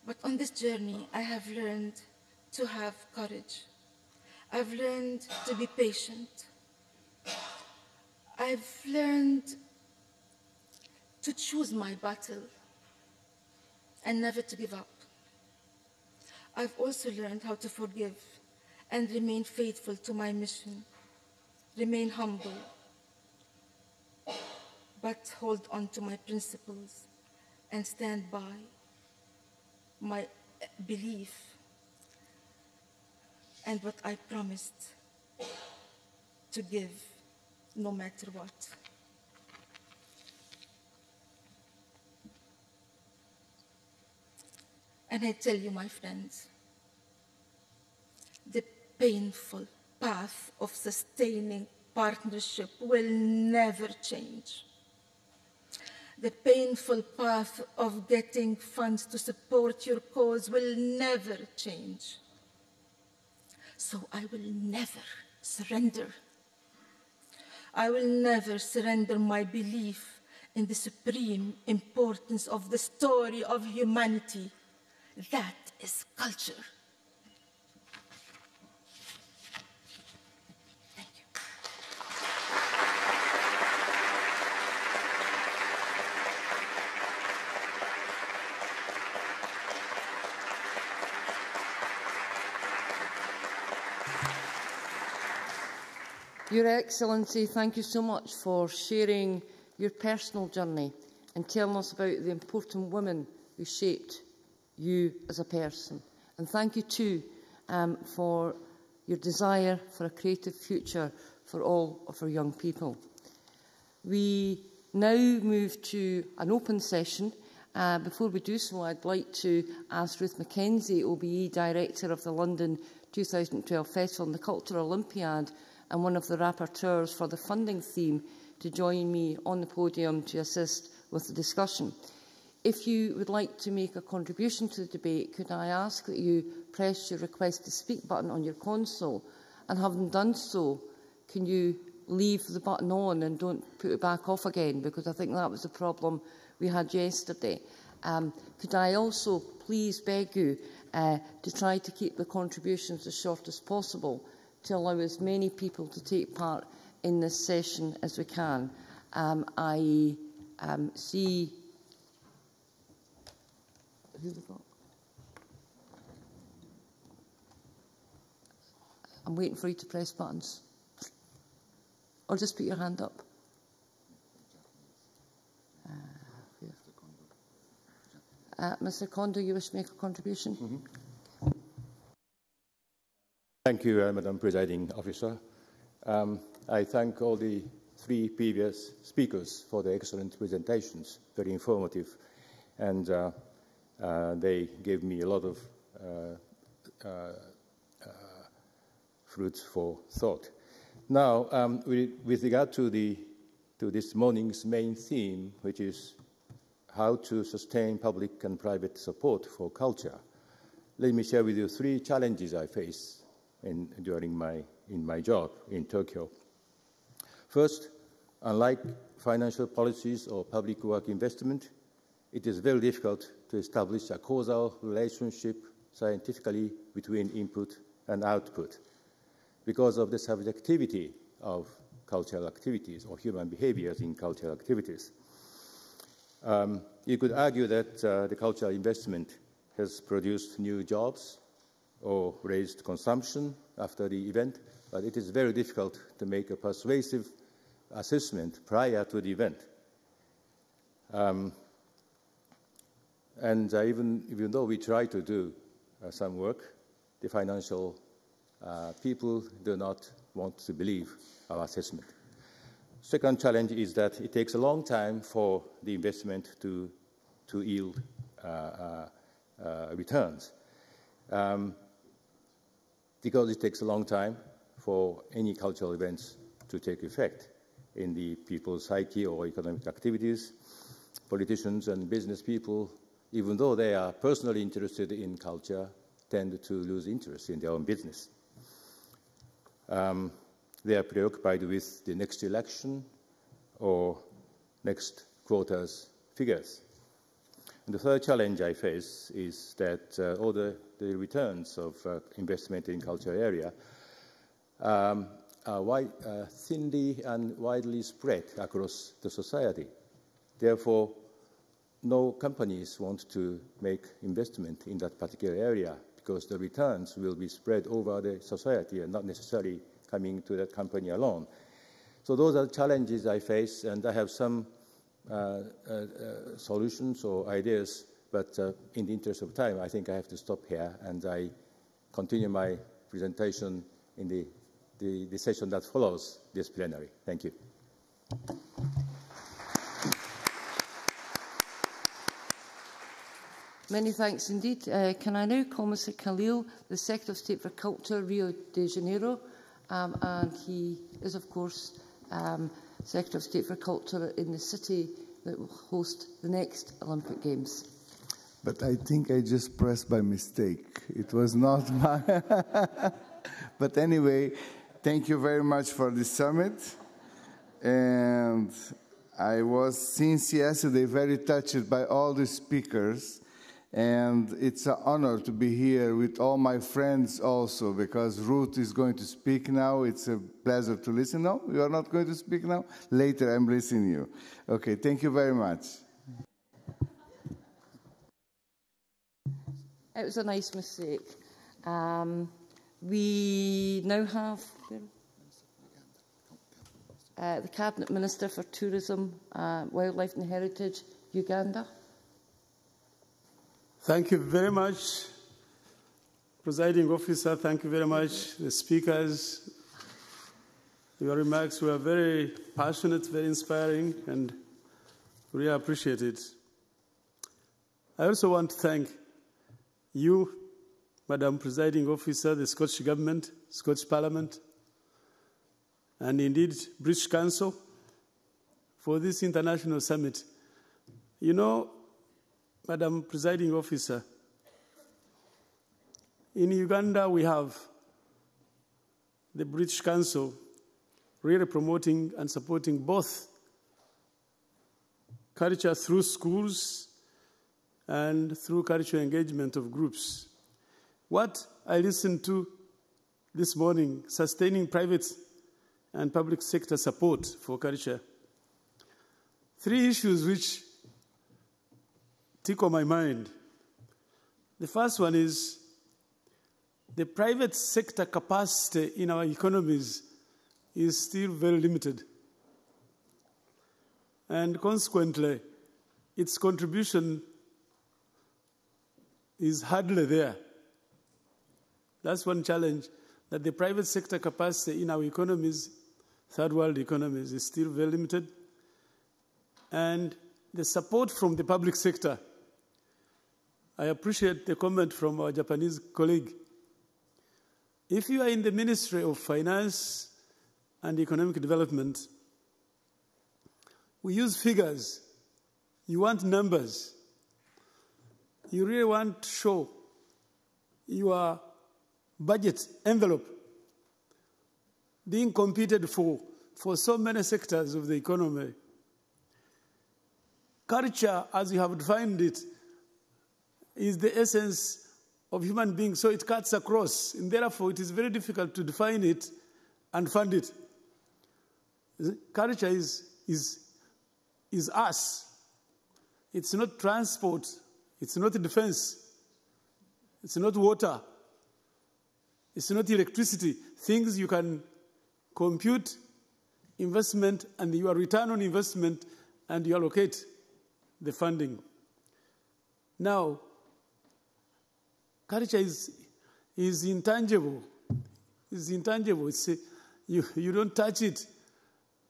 But on this journey, I have learned to have courage. I've learned to be patient. I've learned to choose my battle and never to give up. I've also learned how to forgive and remain faithful to my mission, remain humble, but hold on to my principles and stand by my belief and what I promised to give no matter what. And I tell you, my friends, the painful path of sustaining partnership will never change. The painful path of getting funds to support your cause will never change. So I will never surrender. I will never surrender my belief in the supreme importance of the story of humanity. That is culture. Thank you. Your Excellency, thank you so much for sharing your personal journey and telling us about the important women who shaped you as a person. And thank you too for your desire for a creative future for all of our young people. We now move to an open session. Before we do so, I'd like to ask Ruth Mackenzie, OBE Director of the London 2012 Festival and the Cultural Olympiad, and one of the rapporteurs for the funding theme, to join me on the podium to assist with the discussion. If you would like to make a contribution to the debate, could I ask that you press your request to speak button on your console, and having done so, can you leave the button on and don't put it back off again, because I think that was the problem we had yesterday. Could I also please beg you to try to keep the contributions as short as possible, to allow as many people to take part in this session as we can. I see... Who's got? I'm waiting for you to press buttons. Or just put your hand up. Mr. Kondo, you wish to make a contribution? Mm-hmm. Thank you, Madam Presiding Officer. I thank all the three previous speakers for their excellent presentations, very informative, and they gave me a lot of fruit for thought. Now, with regard to this morning's main theme, which is how to sustain public and private support for culture, let me share with you three challenges I face during my job in Tokyo. First, unlike financial policies or public work investment, it is very difficult to establish a causal relationship scientifically between input and output because of the subjectivity of cultural activities or human behaviors in cultural activities. You could argue that the cultural investment has produced new jobs or raised consumption after the event, but it is very difficult to make a persuasive assessment prior to the event. And even though we try to do some work, the financial people do not want to believe our assessment. Second challenge is that it takes a long time for the investment to yield returns. Because it takes a long time for any cultural events to take effect in the people's psyche or economic activities, politicians and business people, even though they are personally interested in culture, tend to lose interest in their own business. They are preoccupied with the next election or next quarter's figures. And the third challenge I face is that all the returns of investment in cultural area are thinly and widely spread across the society. Therefore, no companies want to make investment in that particular area because the returns will be spread over the society and not necessarily coming to that company alone. So those are the challenges I face, and I have some solutions or ideas, but in the interest of time, I think I have to stop here, and I continue my presentation in the session that follows this plenary. Thank you. Many thanks indeed. Can I now call Mr. Khalil, the Secretary of State for Culture, Rio de Janeiro, and he is, of course, Secretary of State for Culture in the city that will host the next Olympic Games. But I think I just pressed by mistake. It was not my... But anyway, thank you very much for this summit. And I was, since yesterday, very touched by all the speakers. And it's an honor to be here with all my friends also, because Ruth is going to speak now. It's a pleasure to listen. No, you are not going to speak now? Later, I'm listening to you. Okay, thank you very much. It was a nice mistake. We now have the Cabinet Minister for Tourism, Wildlife and Heritage, Uganda. Thank you very much, Presiding Officer. Thank you very much, the speakers. Your remarks were very passionate, very inspiring, and really appreciate it. I also want to thank you, Madam Presiding Officer, the Scottish Government, Scottish Parliament, and indeed British Council for this international summit. You know, Madam Presiding Officer, in Uganda we have the British Council really promoting and supporting both culture through schools and through cultural engagement of groups. What I listened to this morning, sustaining private and public sector support for culture. 3 issues which tickle my mind. The first one is the private sector capacity in our economies is still very limited. And consequently, its contribution is hardly there. That's one challenge, that the private sector capacity in our economies, third world economies, is still very limited. And the support from the public sector, I appreciate the comment from our Japanese colleague. If you are in the Ministry of Finance and Economic Development, we use figures. You want numbers. You really want to show your budget envelope being competed for so many sectors of the economy. Culture, as you have defined it, is the essence of human beings, so it cuts across, and therefore it is very difficult to define it and fund it. Culture is us. It's not transport, it's not defense, it's not water, it's not electricity. Things you can compute investment and your return on investment, and you allocate the funding. Now, culture is intangible. It's intangible. You don't touch it.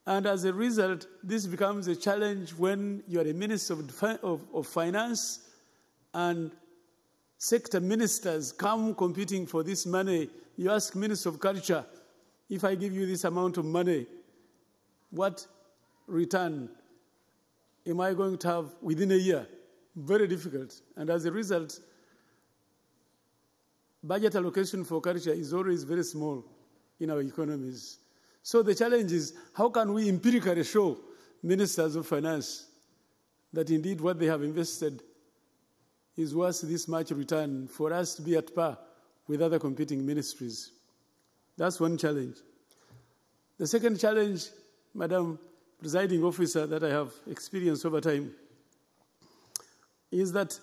And as a result, this becomes a challenge when you are a minister of finance and sector ministers come competing for this money. You ask Minister of Culture, if I give you this amount of money, what return am I going to have within a year? Very difficult. And as a result, budget allocation for culture is always very small in our economies. So the challenge is, how can we empirically show ministers of finance that indeed what they have invested is worth this much return for us to be at par with other competing ministries. That's one challenge. The second challenge, Madam Presiding Officer, that I have experienced over time is that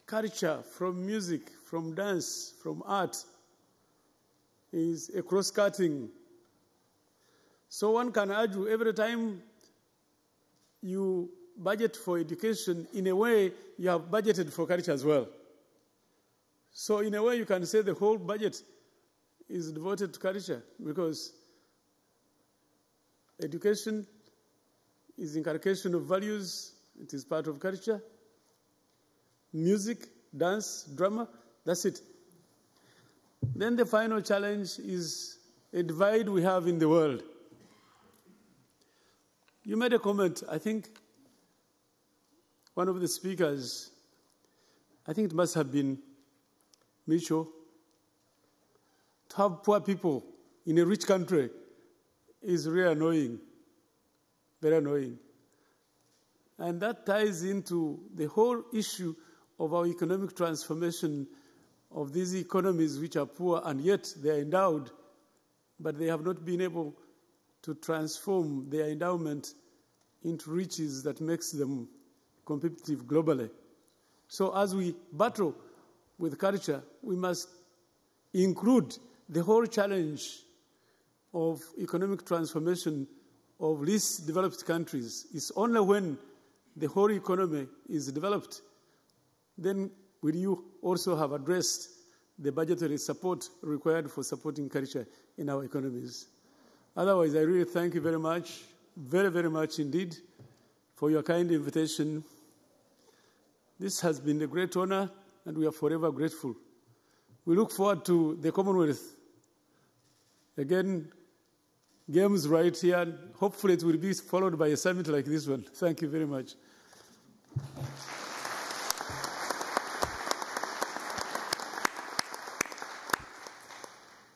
culture, from music, from dance, from art, is a cross-cutting. So one can argue every time you budget for education, in a way, you have budgeted for culture as well. So in a way, you can say the whole budget is devoted to culture, because education is inculcation of values. It is part of culture. Music, dance, drama, that's it. Then the final challenge is a divide we have in the world. You made a comment, I think one of the speakers, I think it must have been Micho, to have poor people in a rich country is really annoying, very annoying. And that ties into the whole issue of our economic transformation of these economies which are poor and yet they are endowed, but they have not been able to transform their endowment into riches that makes them competitive globally. So as we battle with culture, we must include the whole challenge of economic transformation of least developed countries. It's only when the whole economy is developed, then will you also have addressed the budgetary support required for supporting culture in our economies. Otherwise, I really thank you very much, very, very much indeed, for your kind invitation. This has been a great honor, and we are forever grateful. We look forward to the Commonwealth. Again, games right here, and hopefully it will be followed by a summit like this one. Thank you very much.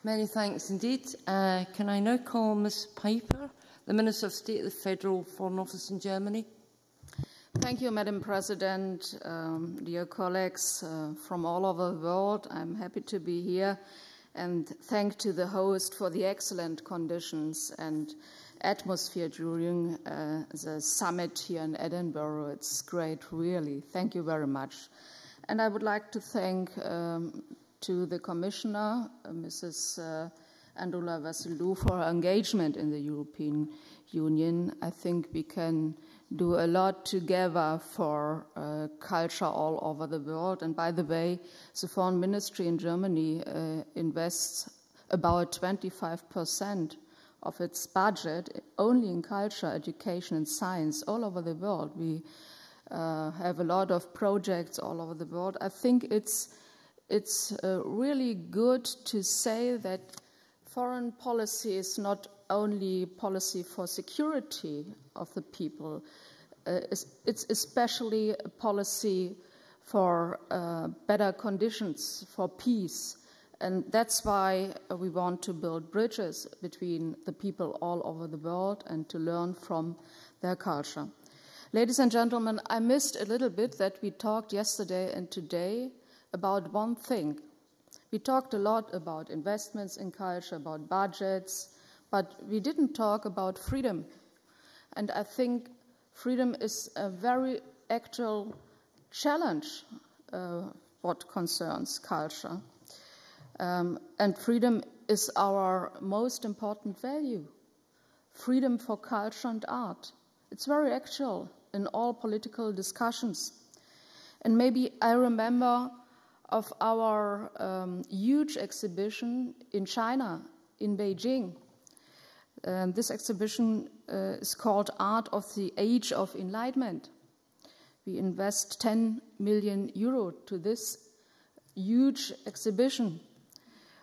Many thanks indeed. Can I now call Ms. Piper, the Minister of State of the Federal Foreign Office in Germany? Thank you, Madam President, dear colleagues from all over the world. I'm happy to be here, and thank to the host for the excellent conditions and atmosphere during the summit here in Edinburgh. It's great, really. Thank you very much. And I would like to thank to the Commissioner, Mrs. Androulla Vassiliou, for her engagement in the European Union. I think we can do a lot together for culture all over the world. And by the way, the Foreign Ministry in Germany invests about 25% of its budget only in culture, education, and science all over the world. We have a lot of projects all over the world. I think it's really good to say that foreign policy is not only policy for security of the people, it's especially a policy for better conditions, for peace. And that's why we want to build bridges between the people all over the world and to learn from their culture. Ladies and gentlemen, I missed a little bit that we talked yesterday and today about one thing. We talked a lot about investments in culture, about budgets, but we didn't talk about freedom. And I think freedom is a very actual challenge what concerns culture. And freedom is our most important value. Freedom for culture and art. It's very actual in all political discussions. And maybe I remember of our huge exhibition in China, in Beijing. This exhibition is called Art of the Age of Enlightenment. We invest 10 million euro to this huge exhibition.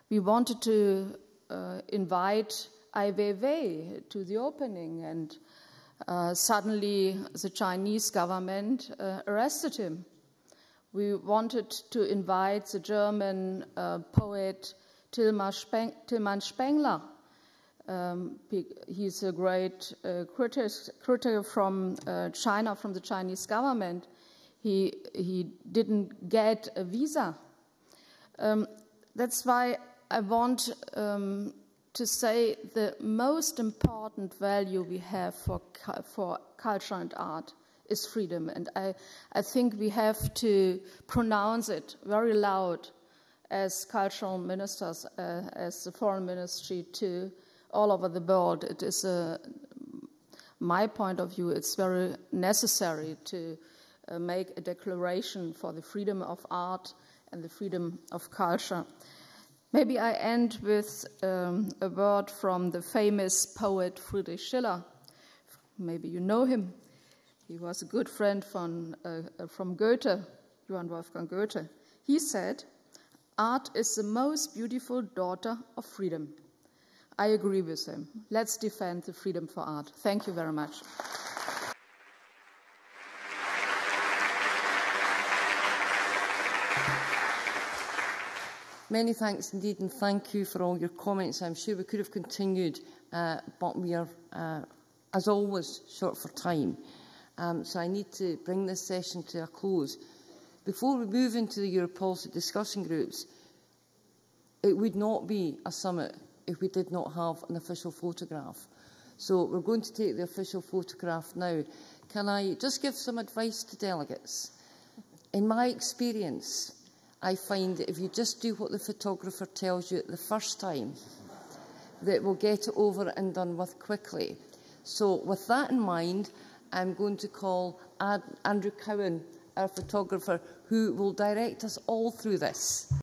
We wanted to invite Ai Weiwei to the opening, and suddenly the Chinese government arrested him. We wanted to invite the German poet Tilman Spengler. He's a great critic from China, from the Chinese government. He didn't get a visa. That's why I want to say the most important value we have for culture and art is freedom. And I think we have to pronounce it very loud as cultural ministers, as the foreign ministry to all over the world. It is, my point of view, it's very necessary to make a declaration for the freedom of art and the freedom of culture. Maybe I end with a word from the famous poet Friedrich Schiller. Maybe you know him. He was a good friend from Goethe, Johann Wolfgang Goethe. He said, "Art is the most beautiful daughter of freedom." I agree with him. Let's defend the freedom for art. Thank you very much. Many thanks indeed, and thank you for all your comments. I'm sure we could have continued, but we are, as always, short for time. So I need to bring this session to a close. Before we move into the Europe policy discussion groups, it would not be a summit if we did not have an official photograph. So we're going to take the official photograph now. Can I just give some advice to delegates? In my experience, I find that if you just do what the photographer tells you at the first time, that we'll get it over and done with quickly. So with that in mind, I'm going to call Andrew Cowan, our photographer, who will direct us all through this.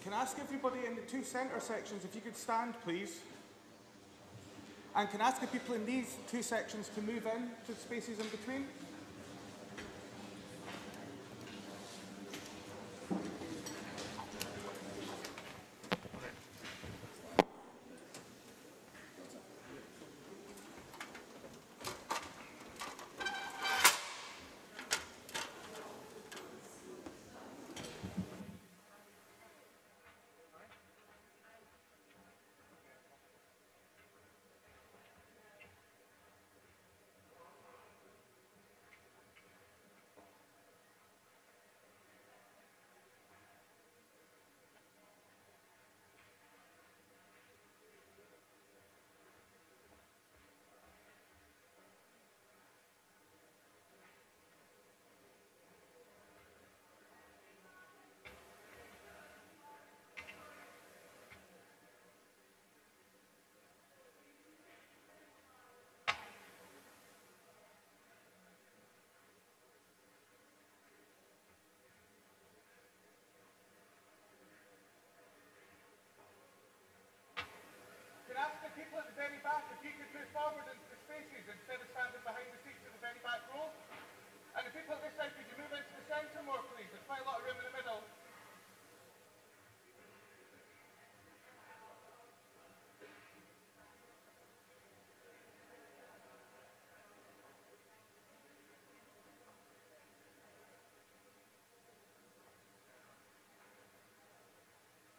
Can I ask everybody in the two centre sections if you could stand, please? And can I ask the people in these two sections to move in to the spaces in between? People at the very back, if you could move forward into the spaces instead of standing behind the seats at the very back row. And the people at this side, could you move into the centre more, please? There's quite a lot of room in the middle.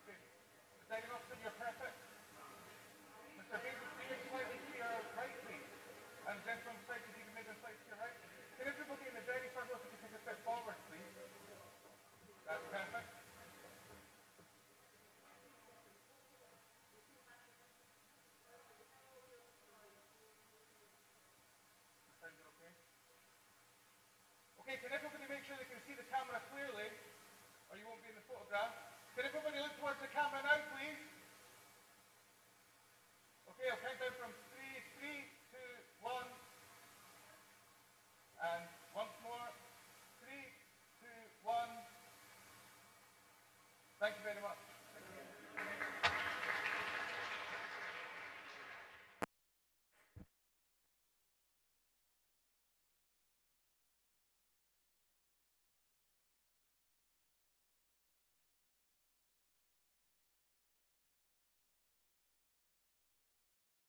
Okay. Presiding officer, you're perfect. And then from side to you can move the side to your right. Can everybody in the very front row take a step forward, please? That's perfect. Okay, can everybody make sure they can see the camera clearly, or you won't be in the photograph? Can everybody look towards the camera now, please?